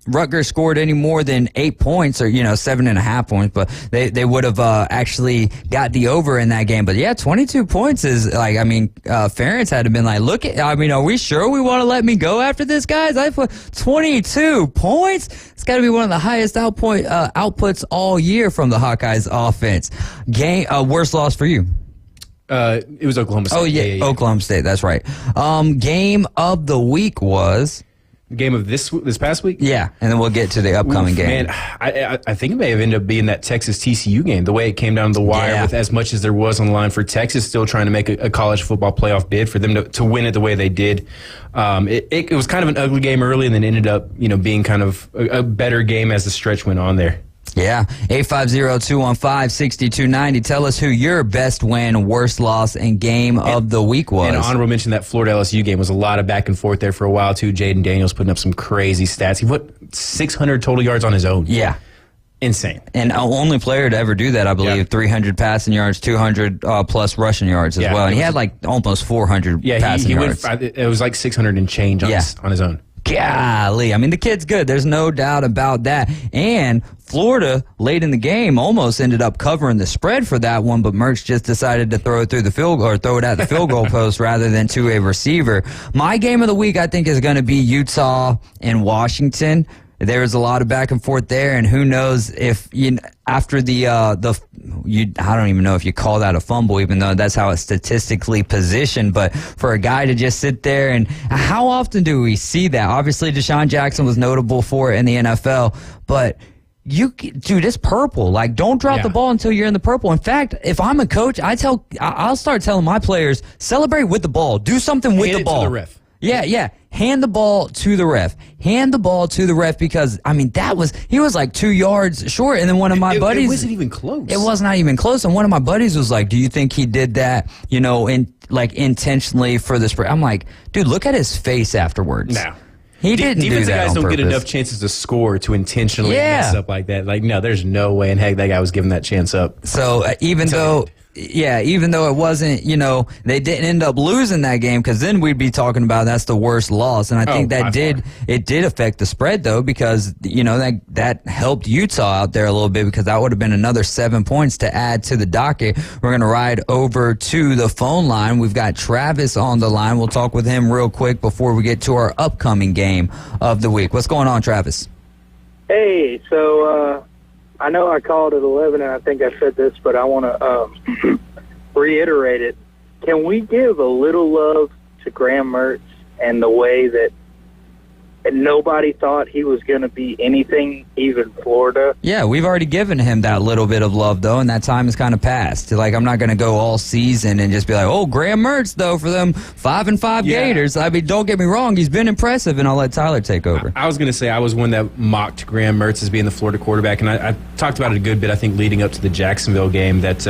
Rutgers scored any more than 8 points, or 7.5 points, but they would have actually got the over in that game. But yeah, 22 points is like, I mean, Ferentz had to been like, are we sure we want to let me go after this, guys? I put 22 points. It's got to be one of the highest outputs all year from the Hawkeyes offense. Worst loss for you? It was Oklahoma State. Oh, yeah. Oklahoma State. That's right. Game of the week was... Game of this past week? Yeah, and then we'll get to the upcoming game. Man, I think it may have ended up being that Texas-TCU game, the way it came down the wire with as much as there was on the line for Texas still trying to make a college football playoff bid, for them to win it the way they did. It was kind of an ugly game early, and then ended up being kind of a better game as the stretch went on there. Yeah, 850-215-6290. Tell us who your best win, worst loss, and game of the week was. And honorable mention, that Florida LSU game was a lot of back and forth there for a while, too. Jaden Daniels putting up some crazy stats. He put 600 total yards on his own. Yeah. Insane. And only player to ever do that, I believe. 300 passing yards, 200 plus rushing yards as well. And he had like almost 400 passing yards. It was like 600 and change on his own. Golly. I mean, the kid's good. There's no doubt about that. And Florida, late in the game, almost ended up covering the spread for that one, but Mertz just decided to throw it through the field, or throw it at the field goal post rather than to a receiver. My game of the week, I think, is going to be Utah and Washington. there was a lot of back and forth there, and who knows if after I don't even know if you call that a fumble, even though that's how it's statistically positioned. But for a guy to just sit there, and how often do we see that? Obviously, Deshaun Jackson was notable for it in the NFL, but dude, it's purple. Like, don't drop the ball until you're in the purple. In fact, if I'm a coach, I'll start telling my players, celebrate with the ball. Do something with the ball. To the ref. Yeah. Hand the ball to the ref. Hand the ball to the ref because, I mean, he was like 2 yards short. And then one of my buddies. It wasn't even close. It was not even close. And one of my buddies was like, do you think he did that, intentionally for the spread? I'm like, dude, look at his face afterwards. No. He didn't do that. Defensive guys on don't purpose. get enough chances to score to intentionally mess up like that. Like, no, there's no way in heck that guy was giving that chance up. So even though it wasn't, they didn't end up losing that game, because then we'd be talking about that's the worst loss. And I think it did affect the spread, though, because, that helped Utah out there a little bit, because that would have been another 7 points to add to the docket. We're going to ride over to the phone line. We've got Travis on the line. We'll talk with him real quick before we get to our upcoming game of the week. What's going on, Travis? Hey, so I know I called at 11, and I think I said this, but I want to reiterate it. Can we give a little love to Graham Mertz and the way that nobody thought he was going to be anything, even Florida? Yeah, we've already given him that little bit of love, though, and that time has kind of passed. Like, I'm not going to go all season and just be like, oh, Graham Mertz, though, for them 5-5 Gators. I mean, don't get me wrong, he's been impressive, and I'll let Tyler take over. I was going to say I was one that mocked Graham Mertz as being the Florida quarterback, and I talked about it a good bit, I think, leading up to the Jacksonville game, that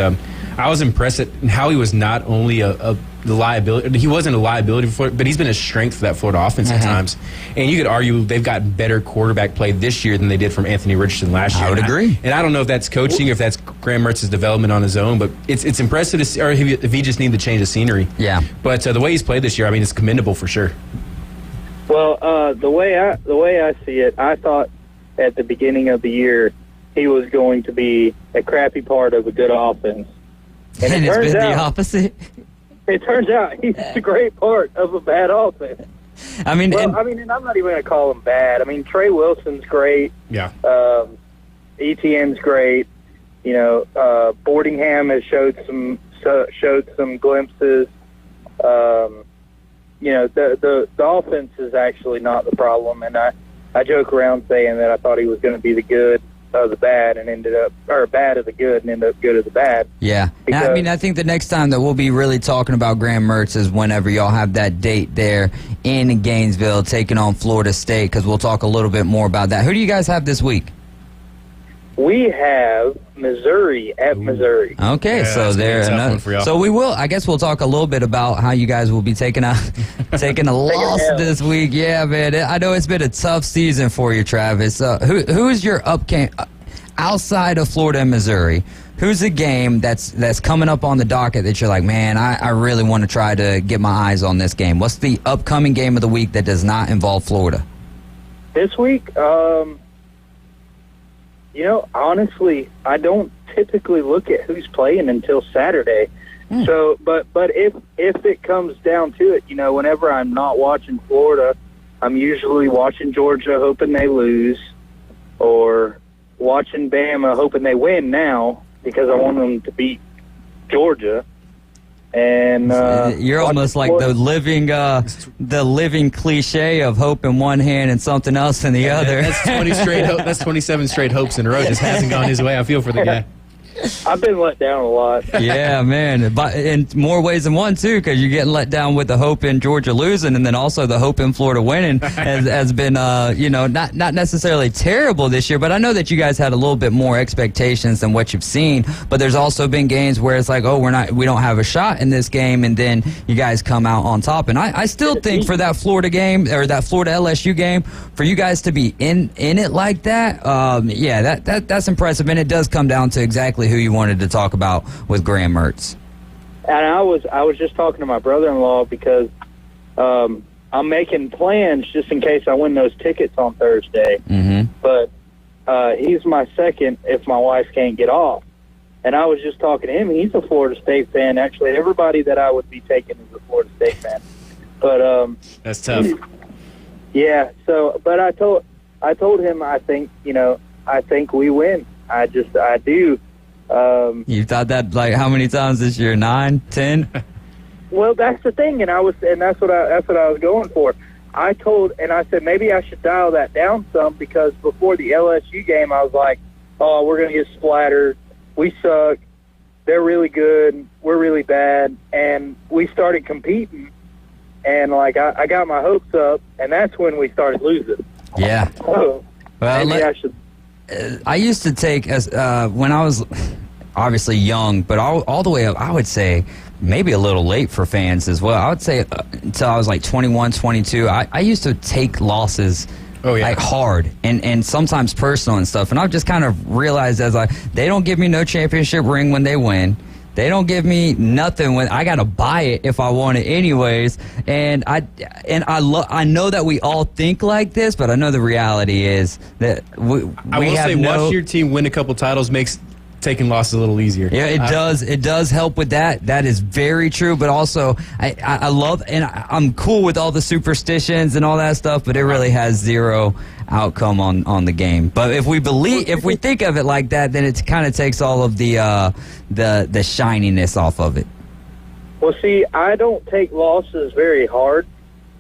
I was impressed at how he was not only the liability. He wasn't a liability for Florida, but he's been a strength for that Florida offense at times. And you could argue they've got better quarterback play this year than they did from Anthony Richardson last year. I would agree. And I don't know if that's coaching or if that's Graham Mertz's development on his own, but it's impressive to see, or if he just needed to change the scenery. Yeah. But the way he's played this year, I mean, it's commendable for sure. Well, the way I see it, I thought at the beginning of the year he was going to be a crappy part of a good offense. And it's been the opposite. It turns out he's a great part of a bad offense. I mean, and I'm not even going to call him bad. I mean, Trey Wilson's great. Yeah. ETN's great. Boardingham has showed some glimpses. The offense is actually not the problem, and I joke around saying that I thought he was going to be the good of the bad and ended up, or bad of the good and ended up good of the bad. Yeah. I think the next time that we'll be really talking about Graham Mertz is whenever y'all have that date there in Gainesville taking on Florida State, because we'll talk a little bit more about that. Who do you guys have this week? We have Missouri at Missouri. Okay, Yeah, so there. So I guess we'll talk a little bit about how you guys will be taking a loss this week. Yeah, man. I know it's been a tough season for you, Travis. Who is your outside of Florida and Missouri? Who's a game that's coming up on the docket that you're like, man, I really want to try to get my eyes on this game? What's the upcoming game of the week that does not involve Florida? This week, honestly, I don't typically look at who's playing until Saturday. So, but if it comes down to it, whenever I'm not watching Florida, I'm usually watching Georgia hoping they lose, or watching Bama hoping they win now because I want them to beat Georgia. And you're almost like the living cliche of hope in one hand and something else in the other. That's 20 straight. That's 27 straight hopes in a row. Just hasn't gone his way. I feel for the guy. I've been let down a lot. Yeah, man. But in more ways than one, too, because you're getting let down with the hope in Georgia losing, and then also the hope in Florida winning has been, not necessarily terrible this year. But I know that you guys had a little bit more expectations than what you've seen. But there's also been games where it's like, oh, we don't have a shot in this game, and then you guys come out on top. And I still think for that Florida game, or that Florida LSU game, for you guys to be in it like that, that's impressive. And it does come down to exactly who you wanted to talk about with Graham Mertz. And I was just talking to my brother-in-law because I'm making plans just in case I win those tickets on Thursday. Mm-hmm. But he's my second if my wife can't get off. And I was just talking to him. He's a Florida State fan. Actually, everybody that I would be taking is a Florida State fan. But that's tough. Yeah. So, but I told I told him, I think we win. I do. You've thought that like how many times this year? 9, 10? Well, that's the thing, and that's what I was going for. I said maybe I should dial that down some, because before the LSU game, I was like, oh, we're going to get splattered. We suck. They're really good. We're really bad. And we started competing, and like I got my hopes up, and that's when we started losing. Yeah. So well, maybe I should. I used to take when I was obviously young, but all the way up, I would say maybe a little late for fans as well. I would say until I was like 21, 22, I used to take losses like hard and sometimes personal and stuff. And I've just kind of realized they don't give me no championship ring when they win. They don't give me nothing when I got to buy it if I want it anyways. And I know that we all think like this, but I know the reality is that watching your team win a couple titles makes taking losses a little easier. Yeah, it does. It does help with that. That is very true. But also, I love, and I'm cool with all the superstitions and all that stuff, but it really has zero outcome on the game. But if we think of it like that, then it kind of takes all of the shininess off of it. Well, see, I don't take losses very hard.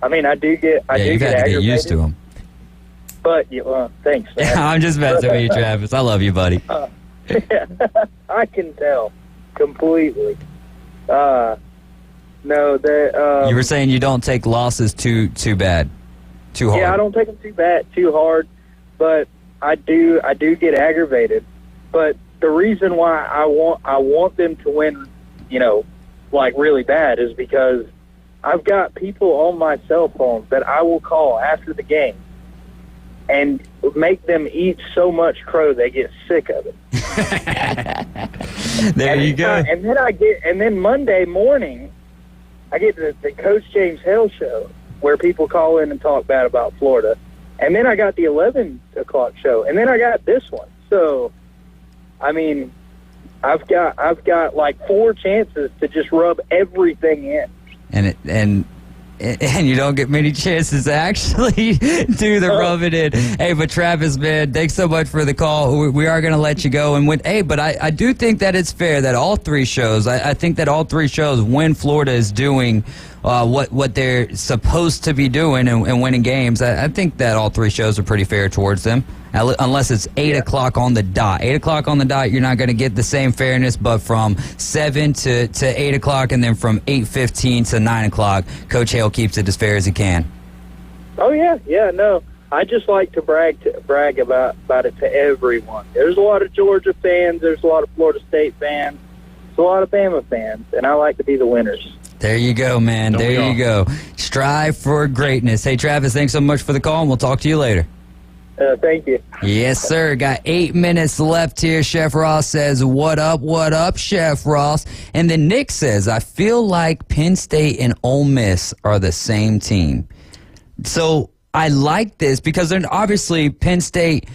I mean, I do get aggravated. Get used to them. But thanks, man. I'm just messing with you, Travis. I love you, buddy. I can tell completely. No, that you were saying you don't take losses too bad, too hard. Yeah, I don't take them too hard, but I do get aggravated. But the reason why I want them to win, like really bad, is because I've got people on my cell phone that I will call after the game and make them eat so much crow they get sick of it. You go. And then Monday morning, I get the Coach James Hale show where people call in and talk bad about Florida, and then I got the 11 o'clock show, and then I got this one. So, I mean, I've got like 4 chances to just rub everything in, and you don't get many chances to actually do the rubbing in. Hey, but Travis, man, thanks so much for the call. We are going to let you go. But I do think that it's fair that all 3 shows, I think that all 3 shows, when Florida is doing what they're supposed to be doing and winning games, I think that all 3 shows are pretty fair towards them. Unless it's 8 o'clock on the dot. 8 o'clock on the dot, you're not going to get the same fairness, but from 7 to 8 o'clock, and then from 8:15 to 9 o'clock, Coach Hale keeps it as fair as he can. Oh, yeah, no. I just like to brag about it to everyone. There's a lot of Georgia fans. There's a lot of Florida State fans. There's a lot of Bama fans, and I like to be the winners. There you go, man. There you go. Strive for greatness. Hey, Travis, thanks so much for the call, and we'll talk to you later. Thank you. Yes, sir. Got 8 minutes left here. Chef Ross says, what up, Chef Ross? And then Nick says, I feel like Penn State and Ole Miss are the same team. So I like this because they're obviously Penn State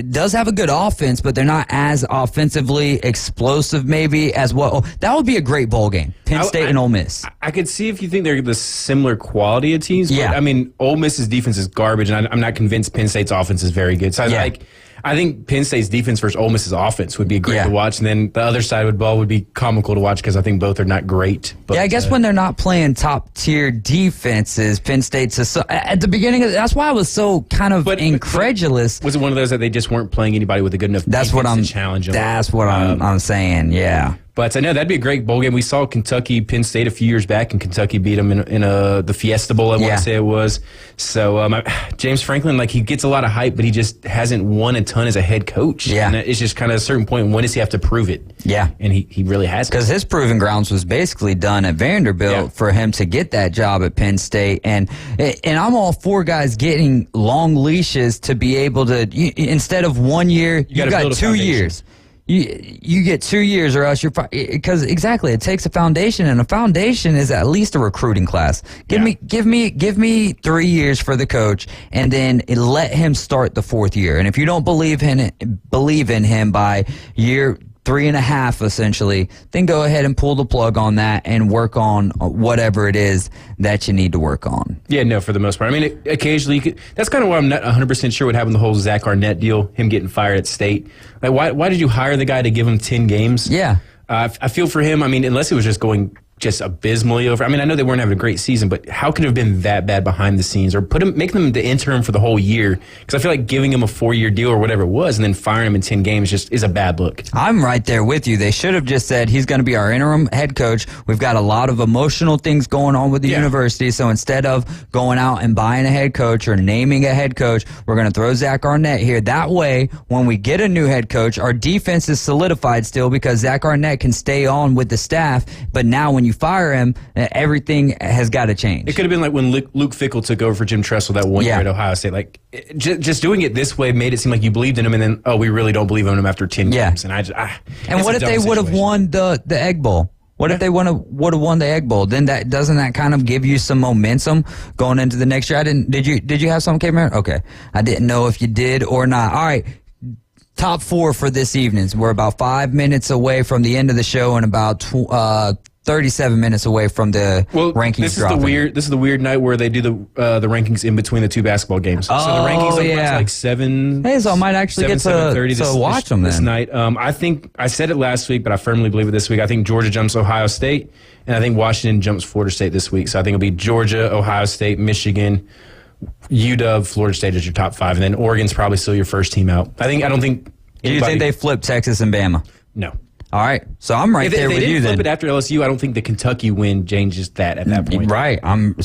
does have a good offense, but they're not as offensively explosive maybe as well. That would be a great bowl game, Penn State and Ole Miss. I could see if you think they're the similar quality of teams. Yeah. But, I mean, Ole Miss's defense is garbage, and I'm not convinced Penn State's offense is very good. So I think Penn State's defense versus Ole Miss's offense would be great to watch, and then the other side of the ball would be comical to watch because I think both are not great. But, I guess when they're not playing top-tier defenses, Penn State's at the beginning of that's why I was so kind of incredulous. Was it one of those that they just weren't playing anybody with a good enough defense to challenge them? That's what I'm saying, yeah. But I know that'd be a great bowl game. We saw Kentucky, Penn State a few years back, and Kentucky beat them in the Fiesta Bowl, I want to say it was. So James Franklin, he gets a lot of hype, but he just hasn't won a ton as a head coach. Yeah. And it's just kind of a certain point, when does he have to prove it? Yeah. And he really hasn't. Because his proving grounds was basically done at Vanderbilt for him to get that job at Penn State. And I'm all for guys getting long leashes to be able to, instead of 1 year, you got 2 years. You get 2 years, or else because exactly it takes a foundation, and a foundation is at least a recruiting class. Give me 3 years for the coach, and then let him start the 4th year. And if you don't believe in him by year 3.5 essentially, then go ahead and pull the plug on that and work on whatever it is that you need to work on. Yeah, no, for the most part. I mean, occasionally, that's kind of why I'm not 100% sure what happened with the whole Zach Arnett deal, him getting fired at State. Like, why did you hire the guy to give him 10 games? Yeah. I feel for him. I mean, unless it was just going just abysmally over. I mean, I know they weren't having a great season, but how could it have been that bad behind the scenes? Or make them the interim for the whole year? Because I feel like giving him a 4-year deal or whatever it was and then firing him in 10 games just is a bad look. I'm right there with you. They should have just said he's going to be our interim head coach. We've got a lot of emotional things going on with the university, so instead of going out and buying a head coach or naming a head coach, we're going to throw Zach Arnett here. That way, when we get a new head coach, our defense is solidified still because Zach Arnett can stay on with the staff, but now when you fire him, everything has got to change. It could have been like when Luke Fickell took over for Jim Tressel that one year at Ohio State. Like, just doing it this way made it seem like you believed in him, and then, we really don't believe in him after 10 games. And and what if they would have won the Egg Bowl? What if they would have won the Egg Bowl? Then doesn't that kind of give you some momentum going into the next year? Did you have something, Cameron? Okay, I didn't know if you did or not. All right. Top 4 for this evening. We're about 5 minutes away from the end of the show and about 37 minutes away from the rankings dropping. This is the weird night where they do the rankings in between the two basketball games. So the rankings are like 7. Hey, so I might actually get to watch them this night. I think I said it last week, but I firmly believe it this week. I think Georgia jumps Ohio State, and I think Washington jumps Florida State this week. So I think it'll be Georgia, Ohio State, Michigan, UW, Florida State as your top 5, and then Oregon's probably still your first team out. Do you think they flip Texas and Bama? No. All right, so I'm right there with you then. If they didn't flip it after LSU, I don't think the Kentucky win changes that at that point. Right, I'm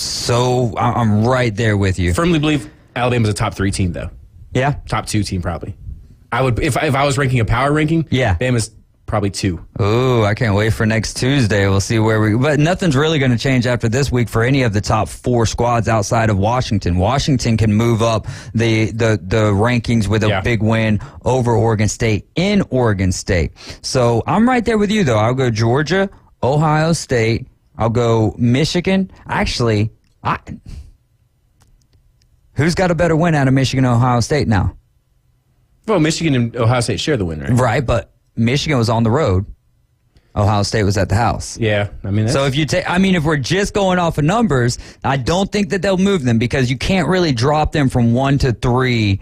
right there with you. Firmly believe Alabama's a top 3 team though. Yeah, top 2 team probably. I would if I was ranking a power ranking. Yeah, Bama's probably 2. Ooh, I can't wait for next Tuesday. We'll see but nothing's really going to change after this week for any of the top 4 squads outside of Washington. Washington can move up the rankings with a big win over Oregon State in Oregon State. So I'm right there with you though. I'll go Georgia, Ohio State. I'll go Michigan. Actually, who's got a better win out of Michigan and Ohio State now? Well, Michigan and Ohio State share the win, right? Right, but Michigan was on the road. Ohio State was at the house. Yeah, I mean, so if we're just going off of numbers, I don't think that they'll move them because you can't really drop them from 1 to 3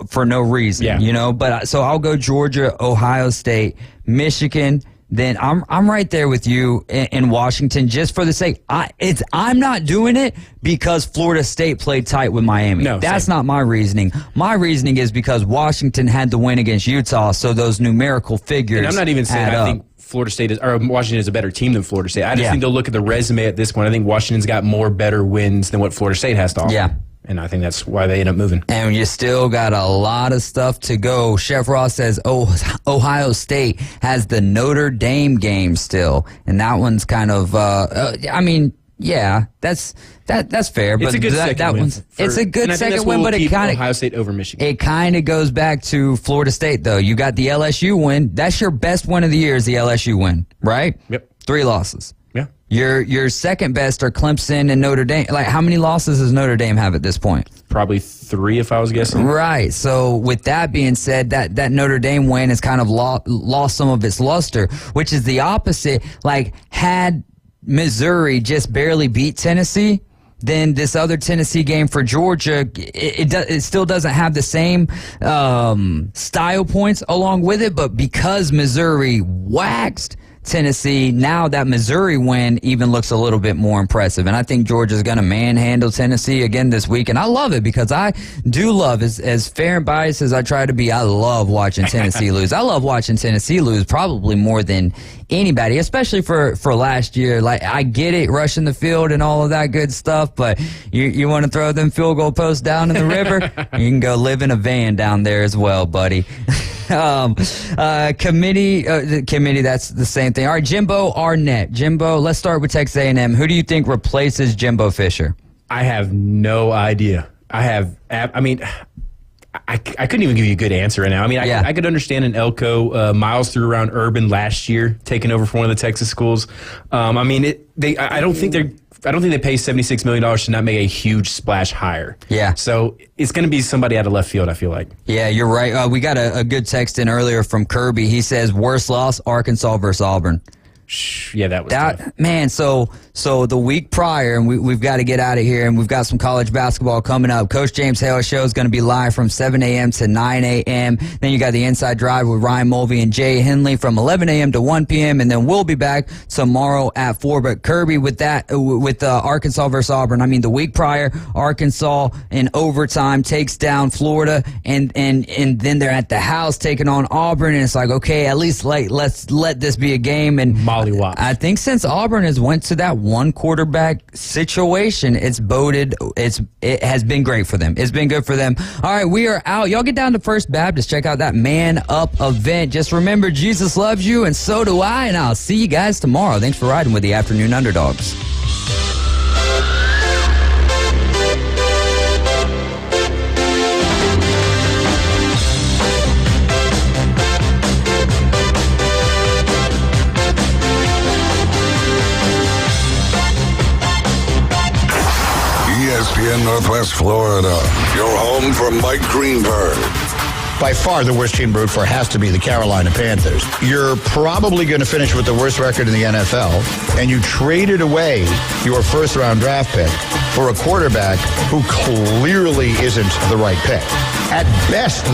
for no reason, you know. But so I'll go Georgia, Ohio State, Michigan. Then I'm right there with you in Washington just for the sake. I'm not doing it because Florida State played tight with Miami. No, that's not my reasoning. My reasoning is because Washington had the win against Utah, so those numerical figures. And I'm not even saying I think Florida State or Washington is a better team than Florida State. I just think they'll look at the resume at this point. I think Washington's got more better wins than what Florida State has to offer. Yeah. And I think that's why they end up moving. And you still got a lot of stuff to go. Chef Ross says, Ohio State has the Notre Dame game still. And that one's kind of, that's fair. It's but a good second win. It's a good second win, but it kind of Ohio State over Michigan. It kind of goes back to Florida State, though. You got the LSU win. That's your best win of the year is the LSU win, right? Yep. 3 losses. Yeah. Your second best are Clemson and Notre Dame. Like, how many losses does Notre Dame have at this point? Probably 3, if I was guessing. Right. So with that being said, that Notre Dame win has kind of lost some of its luster, which is the opposite. Like, had Missouri just barely beat Tennessee, then this other Tennessee game for Georgia, it still doesn't have the same style points along with it, but because Missouri waxed Tennessee, now that Missouri win even looks a little bit more impressive. And I think Georgia's going to manhandle Tennessee again this week. And I love it because I do love, as fair and biased as I try to be, I love watching Tennessee lose. I love watching Tennessee lose probably more than anybody, especially for last year. Like, I get it, rushing the field and all of that good stuff, but you want to throw them field goal posts down in the river, you can go live in a van down there as well, buddy. Committee, that's the same thing. All right, Jimbo Arnett. Jimbo, let's start with Texas A&M. Who do you think replaces Jimbo Fisher? I have no idea. I couldn't even give you a good answer right now. I mean, I could understand an Elko. Miles threw around Urban last year, taking over from one of the Texas schools. I don't think they're I don't think they pay $76 million to not make a huge splash hire. Yeah. So it's going to be somebody out of left field, I feel like. Yeah, you're right. We got a good text in earlier from Kirby. He says, worst loss, Arkansas versus Auburn. Yeah, that was tough. Man, so the week prior, and we've got to get out of here, and we've got some college basketball coming up. Coach James Hale's show is going to be live from 7 a.m. to 9 a.m. Then you got the Inside Drive with Ryan Mulvey and Jay Henley from 11 a.m. to 1 p.m., and then we'll be back tomorrow at 4. But Kirby, with Arkansas versus Auburn, I mean, the week prior, Arkansas in overtime takes down Florida, and then they're at the house taking on Auburn, and it's like, okay, at least let's let this be a game. And I think since Auburn has went to that one quarterback situation, it has been great for them. It's been good for them. All right, we are out. Y'all get down to First Baptist. Check out that Man Up event. Just remember, Jesus loves you, and so do I, and I'll see you guys tomorrow. Thanks for riding with the Afternoon Underdogs. ESPN Northwest Florida, your home for Mike Greenberg. By far the worst team to root for has to be the Carolina Panthers. You're probably going to finish with the worst record in the NFL, and you traded away your first-round draft pick for a quarterback who clearly isn't the right pick. At best,